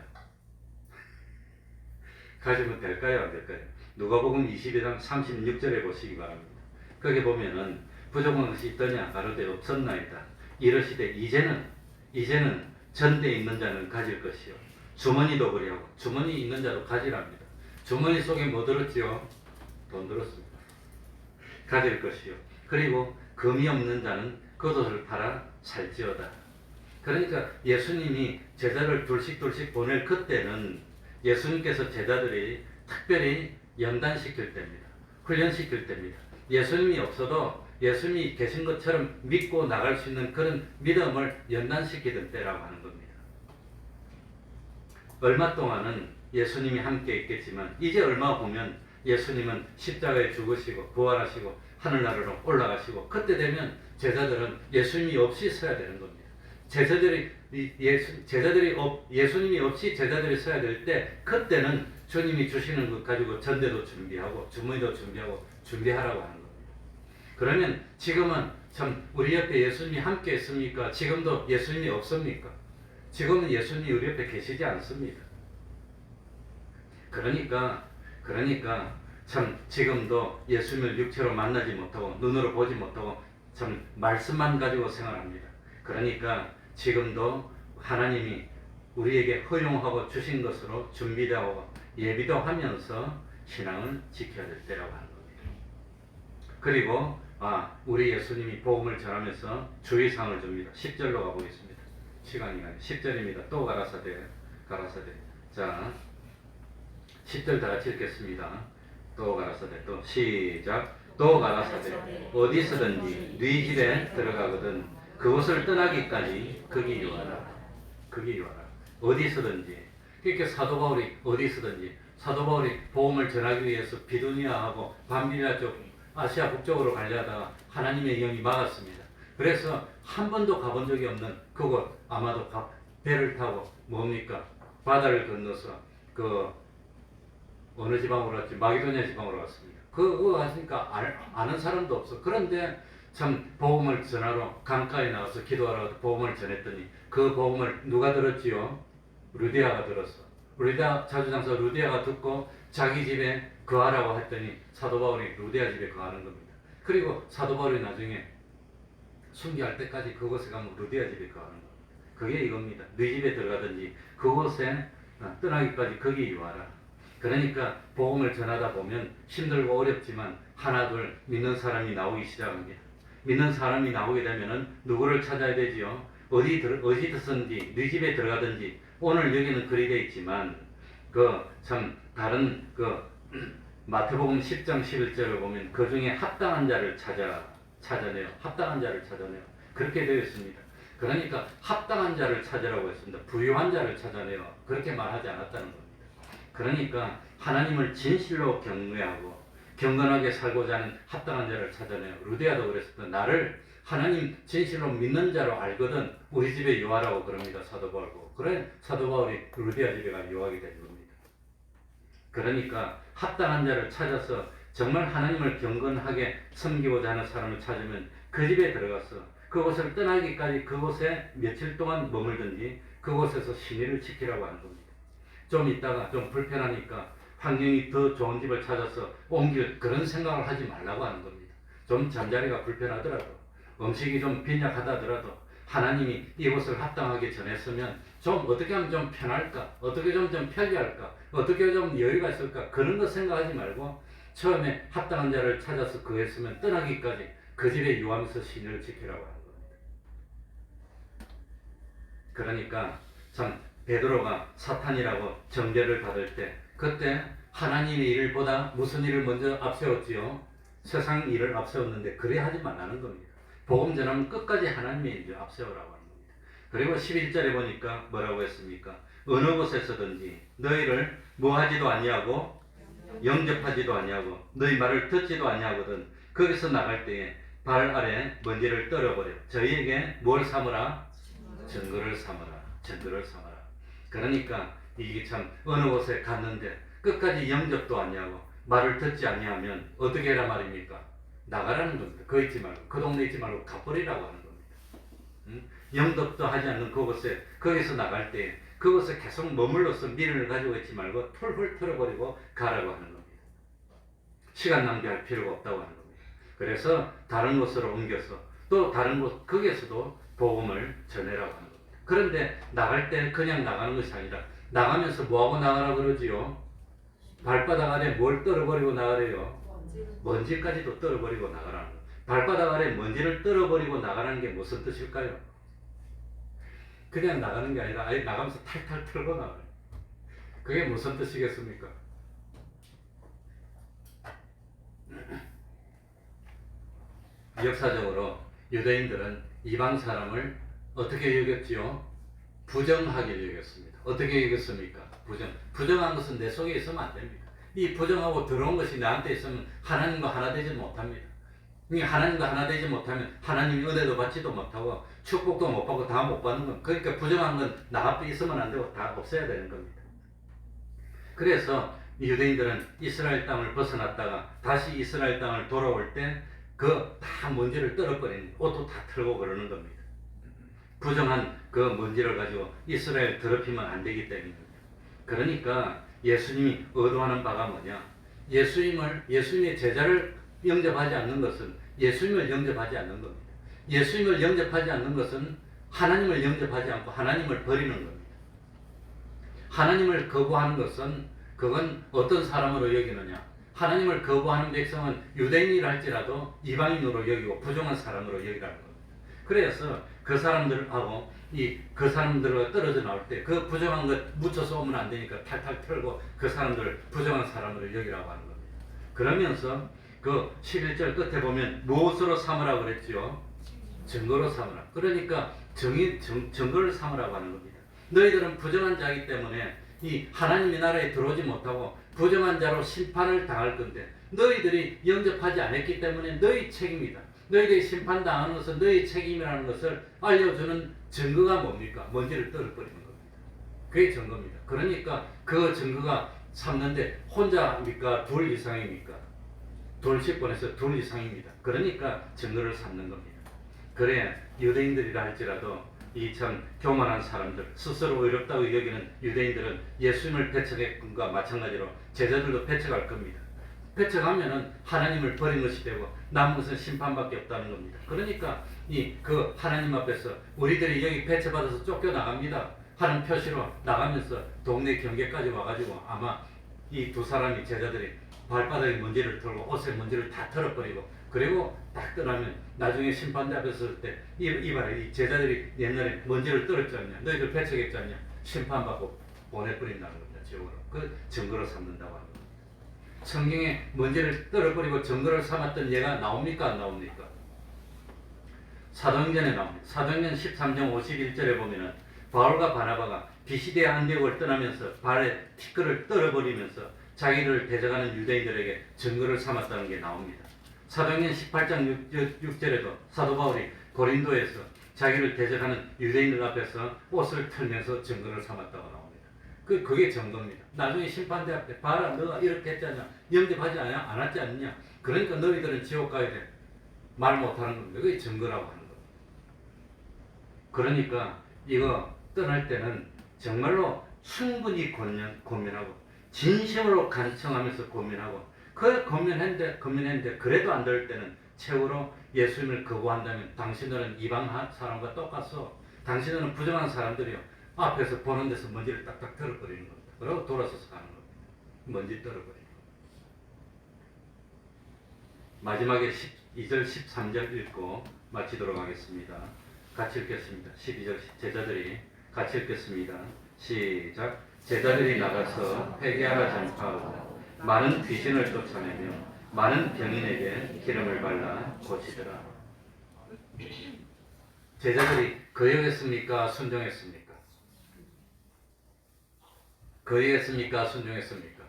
가지면 될까요, 안 될까요? 누가복음 22장 36절에 보시기 바랍니다. 거기 보면은 부족한 것이 있더냐 가로되 없었나이다. 이르시되 이제는 전대에 있는 자는 가질 것이요 주머니도 그리하고 주머니 있는 자도 가지랍니다. 주머니 속에 뭐 들었지요? 돈 들었습니다. 가질 것이요 그리고 금이 없는 자는 겉옷을 팔아 살지어다. 그러니까 예수님이 제자를 둘씩 보낼 그때는 예수님께서 제자들이 특별히 연단시킬 때입니다. 훈련시킬 때입니다. 예수님이 없어도 예수님이 계신 것처럼 믿고 나갈 수 있는 그런 믿음을 연단시키던 때라고 하는 겁니다. 얼마 동안은 예수님이 함께 있겠지만 이제 얼마 보면 예수님은 십자가에 죽으시고 부활하시고 하늘나라로 올라가시고 그때 되면 제자들은 예수님이 없이 서야 되는 겁니다. 예수님이 없이 제자들이 서야 될 때 그때는 주님이 주시는 것 가지고 전대도 준비하고 주머니도 준비하라고 하는 겁니다. 그러면 지금은 참 우리 옆에 예수님이 함께 있습니까? 지금도 예수님이 없습니까? 지금은 예수님이 우리 옆에 계시지 않습니다. 그러니까 참 지금도 예수님을 육체로 만나지 못하고 눈으로 보지 못하고 참 말씀만 가지고 생활합니다. 그러니까 지금도 하나님이 우리에게 허용하고 주신 것으로 준비도 하고 예비도 하면서 신앙을 지켜야 될 때라고 하는 겁니다. 그리고 우리 예수님이 복음을 전하면서 주의사항을 줍니다. 10절로 가보겠습니다. 시간이 가요. 10절입니다. 또 가라사대. 자, 10절 다 같이 읽겠습니다. 또 가라사대. 또 시작. 또 가라사대. 어디서든지 네 집에 들어가거든 그곳을 떠나기까지 거기 유하라. 어디서든지. 그러니까 사도 바울이 어디서든지 사도 바울이 복음을 전하기 위해서 비두니아하고 밤비리아 쪽 아시아 북쪽으로 가려다가 하나님의 영이 막았습니다. 그래서 한 번도 가본 적이 없는 그곳 아마도 배를 타고 바다를 건너서 그 어느 지방으로 갔지? 마게도냐 지방으로 갔습니다. 그거 갔으니까 아는 사람도 없어. 그런데 참 복음을 전하러 강가에 나와서 기도하러 복음을 전했더니 그 복음을 누가 들었지요? 루디아가 들었어. 자주장사 루디아가 듣고 자기 집에 거하라고 했더니 사도 바울이 루디아 집에 거하는 겁니다. 그리고 사도 바울이 나중에 순교할 때까지 그곳에 가면 루디아 집에 거하는 겁니다. 그게 이겁니다. 네 집에 들어가든지 그곳에 떠나기까지 거기 유하라. 그러니까 복음을 전하다 보면 힘들고 어렵지만 하나 둘 믿는 사람이 나오기 시작합니다. 믿는 사람이 나오게 되면은 누구를 찾아야 되지요? 어디든지 네 집에 들어가든지 오늘 여기는 그리 되어 있지만 다른 마태복음 10장 11절을 보면 그 중에 합당한 자를 찾아내요. 그렇게 되어 있습니다. 그러니까 합당한 자를 찾으라고 했습니다. 부유한 자를 찾아내요. 그렇게 말하지 않았다는 겁니다. 그러니까 하나님을 진실로 경외하고 경건하게 살고자 하는 합당한 자를 찾아내요. 루디아도 그랬었던 나를 하나님 진실로 믿는 자로 알거든 우리 집에 유하라고 그럽니다. 사도 바울고. 그래 사도 바울이 루디아 집에 가 유하게 된 겁니다. 그러니까 합당한 자를 찾아서 정말 하나님을 경건하게 섬기고자 하는 사람을 찾으면 그 집에 들어가서 그곳을 떠나기까지 그곳에 며칠 동안 머물든지 그곳에서 신의를 지키라고 하는 겁니다. 좀 있다가 좀 불편하니까 환경이 더 좋은 집을 찾아서 옮길 그런 생각을 하지 말라고 하는 겁니다. 좀 잠자리가 불편하더라도 음식이 좀 빈약하다더라도 하나님이 이곳을 합당하게 전했으면 좀 어떻게 하면 좀 편할까? 어떻게 좀 편리할까? 어떻게 좀 여유가 있을까? 그런 거 생각하지 말고 처음에 합당한 자를 찾아서 그했으면 떠나기까지 그 집에 유하면서 신을 지키라고 하는 겁니다. 그러니까 참 베드로가 사탄이라고 정죄를 받을 때 그때 하나님의 일보다 무슨 일을 먼저 앞세웠지요? 세상 일을 앞세웠는데 그래 하지 말라는 겁니다. 복음 전하면 끝까지 하나님의 일을 앞세우라고 하는 겁니다. 그리고 11절에 보니까 뭐라고 했습니까? 어느 곳에서든지 너희를 뭐하지도 아니하고 영접하지도 아니하고 너희 말을 듣지도 아니하거든 거기서 나갈 때에 발 아래 먼지를 떨어버려 저희에게 뭘 삼으라? 증거를 삼으라. 증거를 삼으라. 그러니까 이게 참 어느 곳에 갔는데 끝까지 영접도 아니하고 말을 듣지 아니하면 어떻게 해라 말입니까? 나가라는 겁니다. 거 있지 말고 그 동네 있지 말고 가버리라고 하는 겁니다. 영접도 하지 않는 그곳에 거기서 나갈 때 그곳에 계속 머물러서 미련을 가지고 있지 말고 털hul털 털어버리고 가라고 하는 겁니다. 시간 낭비할 필요가 없다고 하는 겁니다. 그래서 다른 곳으로 옮겨서 또 다른 곳 거기에서도 복음을 전해라고 하는 겁니다. 그런데 나갈 때 그냥 나가는 것이 아니라 나가면서 뭐하고 나가라 그러지요? 발바닥 아래 뭘 떨어버리고 나가래요? 먼지까지도 떨어버리고 나가라는 거예요. 발바닥 아래 먼지를 떨어버리고 나가라는 게 무슨 뜻일까요? 그냥 나가는 게 아니라 아예 나가면서 탈탈 털고 나가요. 그게 무슨 뜻이겠습니까? 역사적으로 유대인들은 이방 사람을 어떻게 여겼지요? 부정하게 여겼습니다. 어떻게 여겼습니까? 부정한 것은 내 속에 있으면 안 됩니다. 이 부정하고 더러운 것이 나한테 있으면 하나님과 하나 되지 못합니다. 하나님과 하나 되지 못하면 하나님이 은혜도 받지도 못하고 축복도 못 받고 다 못 받는 겁니다. 그러니까 부정한 건 나 앞에 있으면 안 되고 다 없애야 되는 겁니다. 그래서 유대인들은 이스라엘 땅을 벗어났다가 다시 이스라엘 땅을 돌아올 때 그 다 먼지를 떨어버리는 옷도 다 털고 그러는 겁니다. 부정한 그 먼지를 가지고 이스라엘 더럽히면 안 되기 때문입니다. 그러니까 예수님이 의도하는 바가 뭐냐? 예수님의 제자를 영접하지 않는 것은 예수님을 영접하지 않는 겁니다. 예수님을 영접하지 않는 것은 하나님을 영접하지 않고 하나님을 버리는 겁니다. 하나님을 거부하는 것은 그건 어떤 사람으로 여기느냐? 하나님을 거부하는 백성은 유대인이라 할지라도 이방인으로 여기고 부정한 사람으로 여기라는 겁니다. 그래서 그 사람들하고 그 사람들과 떨어져 나올 때 그 부정한 것 묻혀서 오면 안 되니까 탈탈 털고 그 사람들을 부정한 사람으로 여기라고 하는 겁니다. 그러면서 그 11절 끝에 보면 무엇으로 삼으라 그랬지요? 증거로 삼으라. 그러니까 증거를 삼으라고 하는 겁니다. 너희들은 부정한 자이기 때문에 이 하나님의 나라에 들어오지 못하고 부정한 자로 심판을 당할 건데 너희들이 영접하지 않았기 때문에 너희 책임이다. 너희들이 심판당하는 것은 너희 책임이라는 것을 알려주는 증거가 뭡니까? 먼지를 떨어버리는 겁니다. 그게 증거입니다. 그러니까 그 증거가 삼는데 혼자입니까? 둘 이상입니까? 둘 10번에서 둘 이상입니다. 그러니까 증거를 삼는 겁니다. 그래 유대인들이라 할지라도 이 참 교만한 사람들 스스로 의롭다고 여기는 유대인들은 예수님을 배척했던 것과 마찬가지로 제자들도 배척할 겁니다. 배척하면은 하나님을 버린 것이 되고 남은 것은 심판밖에 없다는 겁니다. 그러니까 그 하나님 앞에서 우리들이 여기 배척받아서 쫓겨나갑니다 하는 표시로 나가면서 동네 경계까지 와가지고 아마 이 두 사람이 제자들이 발바닥에 먼지를 털고 옷에 먼지를 다 털어버리고 그리고 딱 떠나면 나중에 심판대 앞에 섰을 때 이 제자들이 옛날에 먼지를 떨었지 않냐 너희들 배척했지 않냐 심판받고 보내버린다는 겁니다. 지옥으로. 그 증거로 삼는다고 하는 겁니다. 성경에 먼지를 떨어버리고 증거를 삼았던 예가 나옵니까 안 나옵니까? 사도행전에 나옵니다. 사도행전 13장 51절에 보면은 바울과 바나바가 비시디아 안디옥을 떠나면서 발에 티끌을 떨어버리면서 자기를 대적하는 유대인들에게 증거를 삼았다는 게 나옵니다. 사도행전 18장 6절에도 사도 바울이 고린도에서 자기를 대적하는 유대인들 앞에서 옷을 털면서 증거를 삼았다고 나옵니다. 그게 증거입니다. 나중에 심판대 앞에 봐라 너가 이렇게 했잖냐 영접하지 않았지 않느냐 그러니까 너희들은 지옥 가야 돼 말 못하는 겁니다. 그게 증거라고 하는 겁니다. 그러니까 이거 떠날 때는 정말로 충분히 고민하고 진심으로 간청하면서 고민하고 그 고민했는데 그래도 안 될 때는 최후로 예수님을 거부한다면 당신들은 이방 사람과 똑같소. 당신들은 부정한 사람들이요. 앞에서 보는 데서 먼지를 딱딱 털어버리는 겁니다. 그리고 돌아서서 가는 겁니다. 먼지 떨어버리는 겁니다. 마지막에 12절 13절 읽고 마치도록 하겠습니다. 같이 읽겠습니다. 12절 제자들이 같이 읽겠습니다. 시작. 제자들이 나가서 회개하라 전파하고 많은 귀신을 쫓아내며 많은 병인에게 기름을 발라 고치더라. 제자들이 거역했습니까? 순종했습니까? 거역했습니까? 순종했습니까?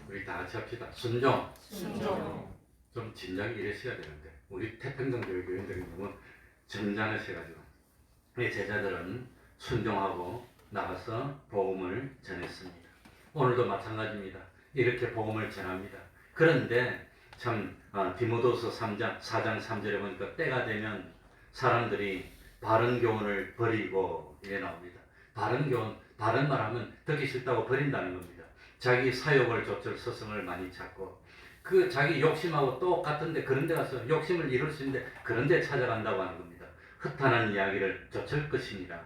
우리 다 같이 합시다. 순종. 좀 진작에 이러셔야 되는데 우리 태평양교회 교인들이 너무 점잖으셔가지고 이 제자들은 순종하고 나가서 복음을 전했습니다. 오늘도 마찬가지입니다. 이렇게 복음을 전합니다. 그런데 참 디모데후서 4장 3절에 보니까 때가 되면 사람들이 바른 교훈을 버리고 이래 나옵니다. 바른 교훈, 바른 말하면 듣기 싫다고 버린다는 겁니다. 자기 사욕을 좇을 서성을 많이 찾고 그 자기 욕심하고 똑같은데 그런 데 가서 욕심을 이룰 수 있는데 그런 데 찾아간다고 하는 겁니다. 흩어난 이야기를 좇을 것이니라.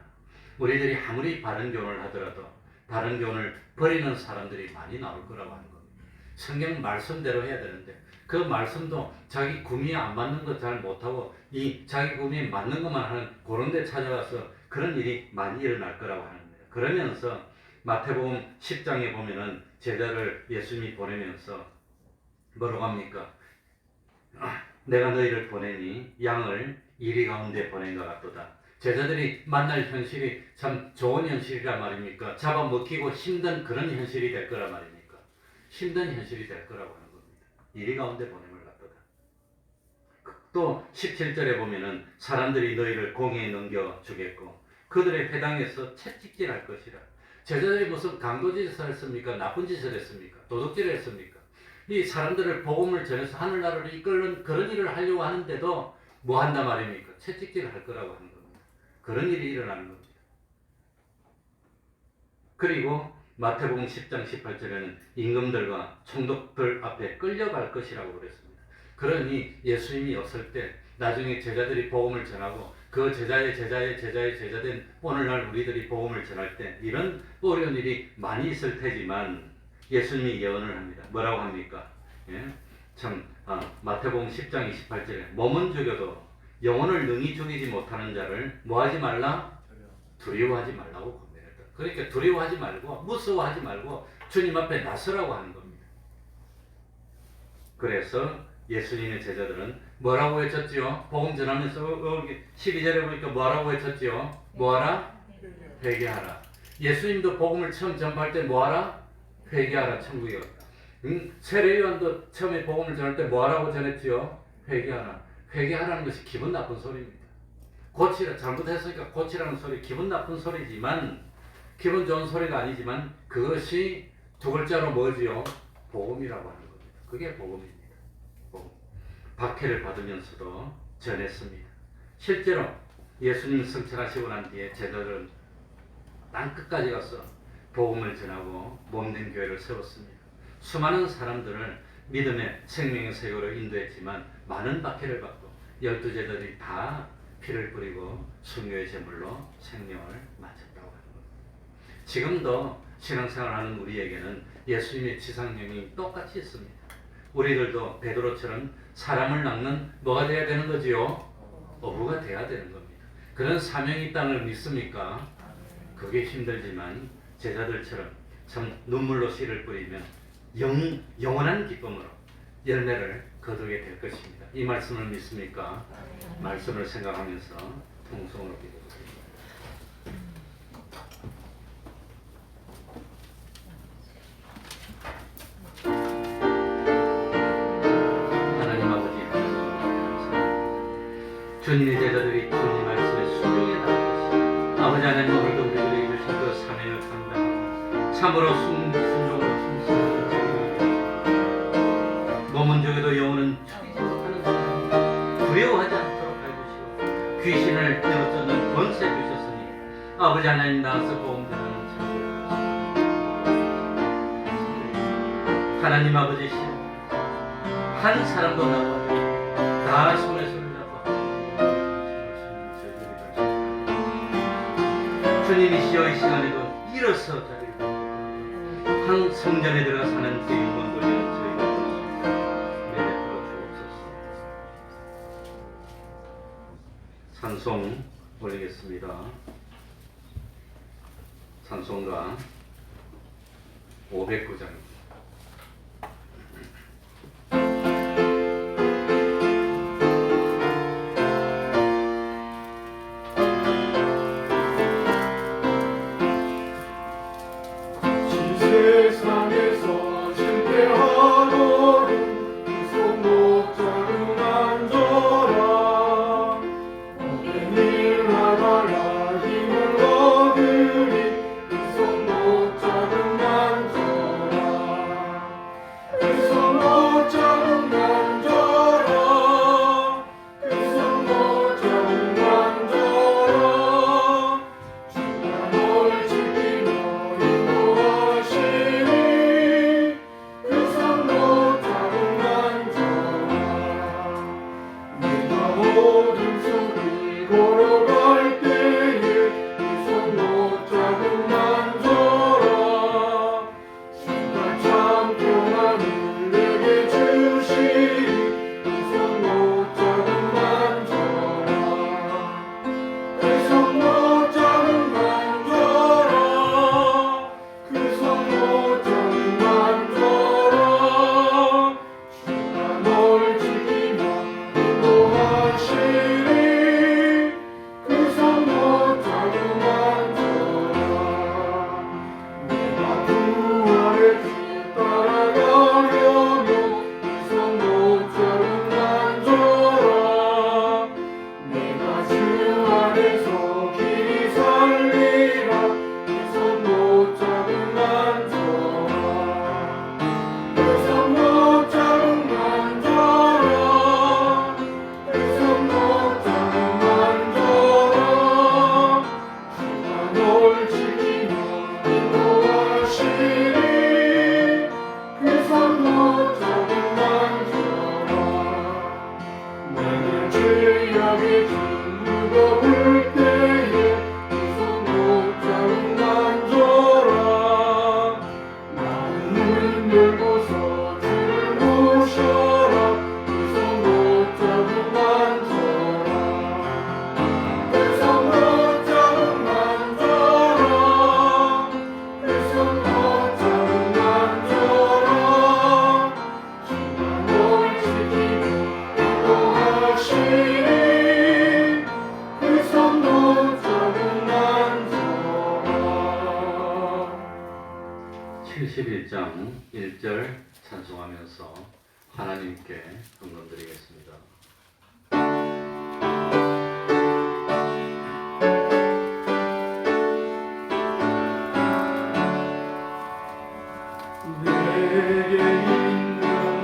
우리들이 아무리 바른 교훈을 하더라도 바른 교훈을 버리는 사람들이 많이 나올 거라고 하는 겁니다. 성경 말씀대로 해야 되는데 그 말씀도 자기 구미에 안 맞는 거 잘 못하고 이 자기 구미에 맞는 것만 하는 그런 데 찾아가서 그런 일이 많이 일어날 거라고 하는 겁니다. 그러면서 마태복음 10장에 보면은 제자를 예수님이 보내면서 뭐라고 합니까? 내가 너희를 보내니 양을 이리 가운데 보낸 것 같도다. 제자들이 만날 현실이 참 좋은 현실이란 말입니까? 잡아먹히고 힘든 그런 현실이 될 거란 말입니까? 힘든 현실이 될 거라고 하는 겁니다. 이리 가운데 보냄을 갖도다. 또 17절에 보면은 사람들이 너희를 공에 넘겨주겠고 그들의 회당에서 채찍질 할 것이라. 제자들이 무슨 강도짓을 했습니까? 나쁜 짓을 했습니까? 도둑질을 했습니까? 이 사람들을 복음을 전해서 하늘나라를 이끌는 그런 일을 하려고 하는데도 뭐 한단 말입니까? 채찍질을 할 거라고 하는 겁니다. 그런 일이 일어나는 겁니다. 그리고 마태복음 10장 18절에는 임금들과 총독들 앞에 끌려갈 것이라고 그랬습니다. 그러니 예수님이 없을 때 나중에 제자들이 복음을 전하고 그 제자의 제자된 오늘날 우리들이 복음을 전할 때 이런 어려운 일이 많이 있을 테지만 예수님이 예언을 합니다. 뭐라고 합니까? 예? 마태복음 10장 28절에 몸은 죽여도 영혼을 능히 죽이지 못하는 자를 뭐하지 말라? 두려워하지 말라고 권면했다. 그러니까 두려워하지 말고 무서워하지 말고 주님 앞에 나서라고 하는 겁니다. 그래서 예수님의 제자들은 뭐라고 외쳤지요? 복음 전하면서 12절에 보니까 뭐라고 외쳤지요? 뭐하라? 회개하라. 예수님도 복음을 처음 전파할 때 뭐하라? 회개하라. 천국에 왔다. 세례요한도 처음에 복음을 전할 때 뭐하라고 전했지요? 회개하라. 회개하라는 것이 기분 나쁜 소리입니다. 고치라. 잘못했으니까 고치라는 소리, 기분 나쁜 소리지만 기분 좋은 소리가 아니지만 그것이 두 글자로 뭐지요? 복음이라고 하는 겁니다. 그게 복음입니다. 복음. 박해를 받으면서도 전했습니다. 실제로 예수님 승천하시고 난 뒤에 제자들은 땅 끝까지 가서 복음을 전하고 몸된 교회를 세웠습니다. 수많은 사람들을 믿음의 생명의 세계로 인도했지만 많은 박해를 받고 12제자들이 다 피를 뿌리고 순교의 제물로 생명을 마쳤다고 하는 겁니다. 지금도 신앙생활하는 우리에게는 예수님의 지상령이 똑같이 있습니다. 우리들도 베드로처럼 사람을 낚는 뭐가 돼야 되는 거지요? 어부가 돼야 되는 겁니다. 그런 사명이 있다는 걸 믿습니까? 그게 힘들지만 제자들처럼 참 눈물로 씨를 뿌리면 영원한 기쁨으로 열매를 거두게 될 것입니다. 이 말씀을 믿습니까? 말씀을 생각하면서 통성으로 기도드립니다. 하나님 아버지, 감사합니다. 주님의 제자들이 주님 말씀에 순종해 나갈 것입니다. 아버지 하나님, 오늘도 우리들에게 주신 그 사명을 감당하고 참으로 순종으로 충실하는 몸은 죽여도 영혼은 죽이지 못하는 사람, 두려워하지 않도록 해주시고 귀신을 내어쫓는 권세 주셨으니 아버지 하나님 나와서 복음 전하는 자들 하나님 아버지 한 사람도 나고 다 손에 손을 잡고 주님이시여 이 시간에도 일어서 자리를 한 성전에 들어가 사는 그 영혼 돌리는 저희가 찬송 올리겠습니다. 찬송가 509장입니다. 무거울 때에 두손 못자국 만져라 마음을 열고서 주를 모셔라 두손 못자국 만져라 두손 못자국 만져라 두손 못자국 만져라 주가 널 지키고 인도하시니 그 손 못자국 만져라 71장 1절 찬송하면서 하나님께 헌금드리겠습니다. 내게 있는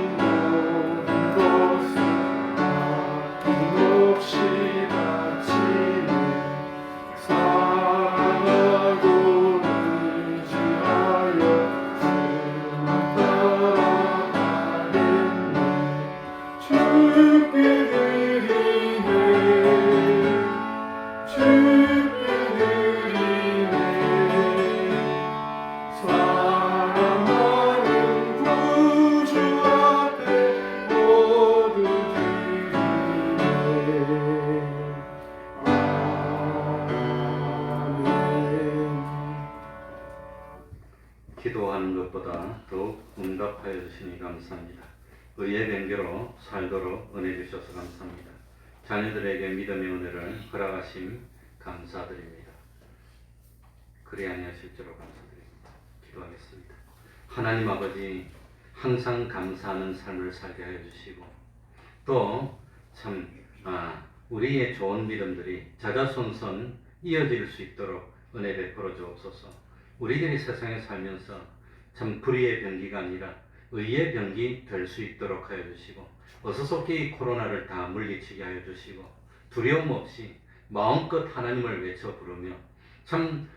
모든 것을 아낌없이 바치네 사랑하고 의지하여 주만 따라가겠네 주께 드리네 주께 드리네 사랑하는 구주 앞에 모두 드리네 아멘. 기도하는 것보다 더욱 응답하여 주시니 감사합니다. 의의 변개로 살도록 은혜 주셔서 감사합니다. 자녀들에게 믿음의 은혜를 허락하심 감사드립니다. 그리 아니하실 줄로 감사드립니다. 기도하겠습니다. 하나님 아버지, 항상 감사하는 삶을 살게 하여 주시고 또 참 우리의 좋은 믿음들이 자자손손 이어질 수 있도록 은혜 베풀어 주옵소서. 우리들이 세상에 살면서 참 불의의 병기가 아니라 의의 병기 될 수 있도록 하여 주시고 어수속히 이 코로나를 다 물리치게 하여 주시고 두려움 없이 마음껏 하나님을 외쳐 부르며 참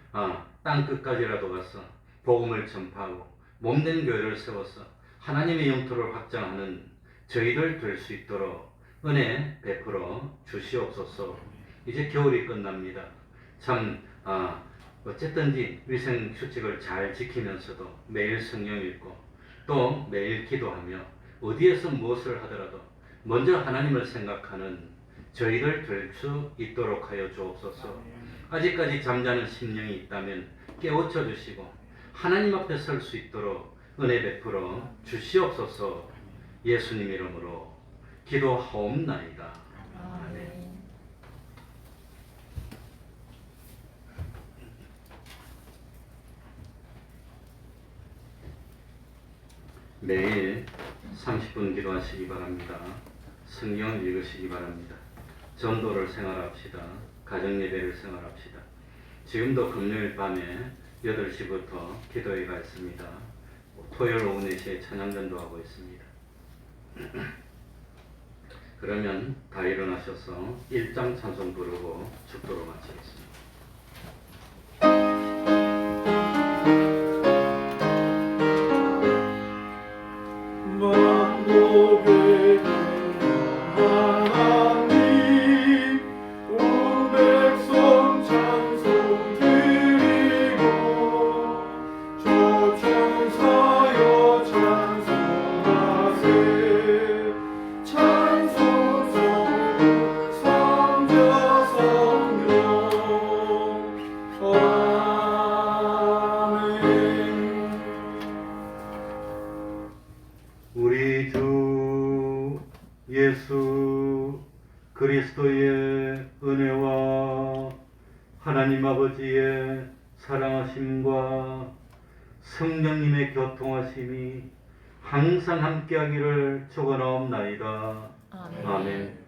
땅 끝까지라도 가서 복음을 전파하고 몸된 교회를 세워서 하나님의 영토를 확장하는 저희들 될 수 있도록 은혜 베풀어 주시옵소서. 이제 겨울이 끝납니다. 참 어쨌든지 위생 수칙을 잘 지키면서도 매일 성경 읽고 또 매일 기도하며 어디에서 무엇을 하더라도 먼저 하나님을 생각하는 저희들 될 수 있도록 하여 주옵소서. 아직까지 잠자는 심령이 있다면 깨우쳐 주시고 하나님 앞에 설 수 있도록 은혜 베풀어 주시옵소서. 예수님 이름으로 기도하옵나이다. 아멘. 매일 30분 기도하시기 바랍니다. 성경을 읽으시기 바랍니다. 전도를 생활합시다. 가정예배를 생활합시다. 지금도 금요일 밤에 8시부터 기도회가 있습니다. 토요일 오후 4시에 찬양전도 하고 있습니다. 그러면 다 일어나셔서 1장 찬송 부르고 축도로 마치겠습니다. 만복의 하나님 온 백성 찬송 드리고 저 천사여 찬송하세 찬송 성부 성자 성령 아멘. 우리 주 예수 그리스도의 은혜와 하나님 아버지의 사랑하심과 성령님의 교통하심이 항상 함께하기를 축원하옵나이다. 아멘.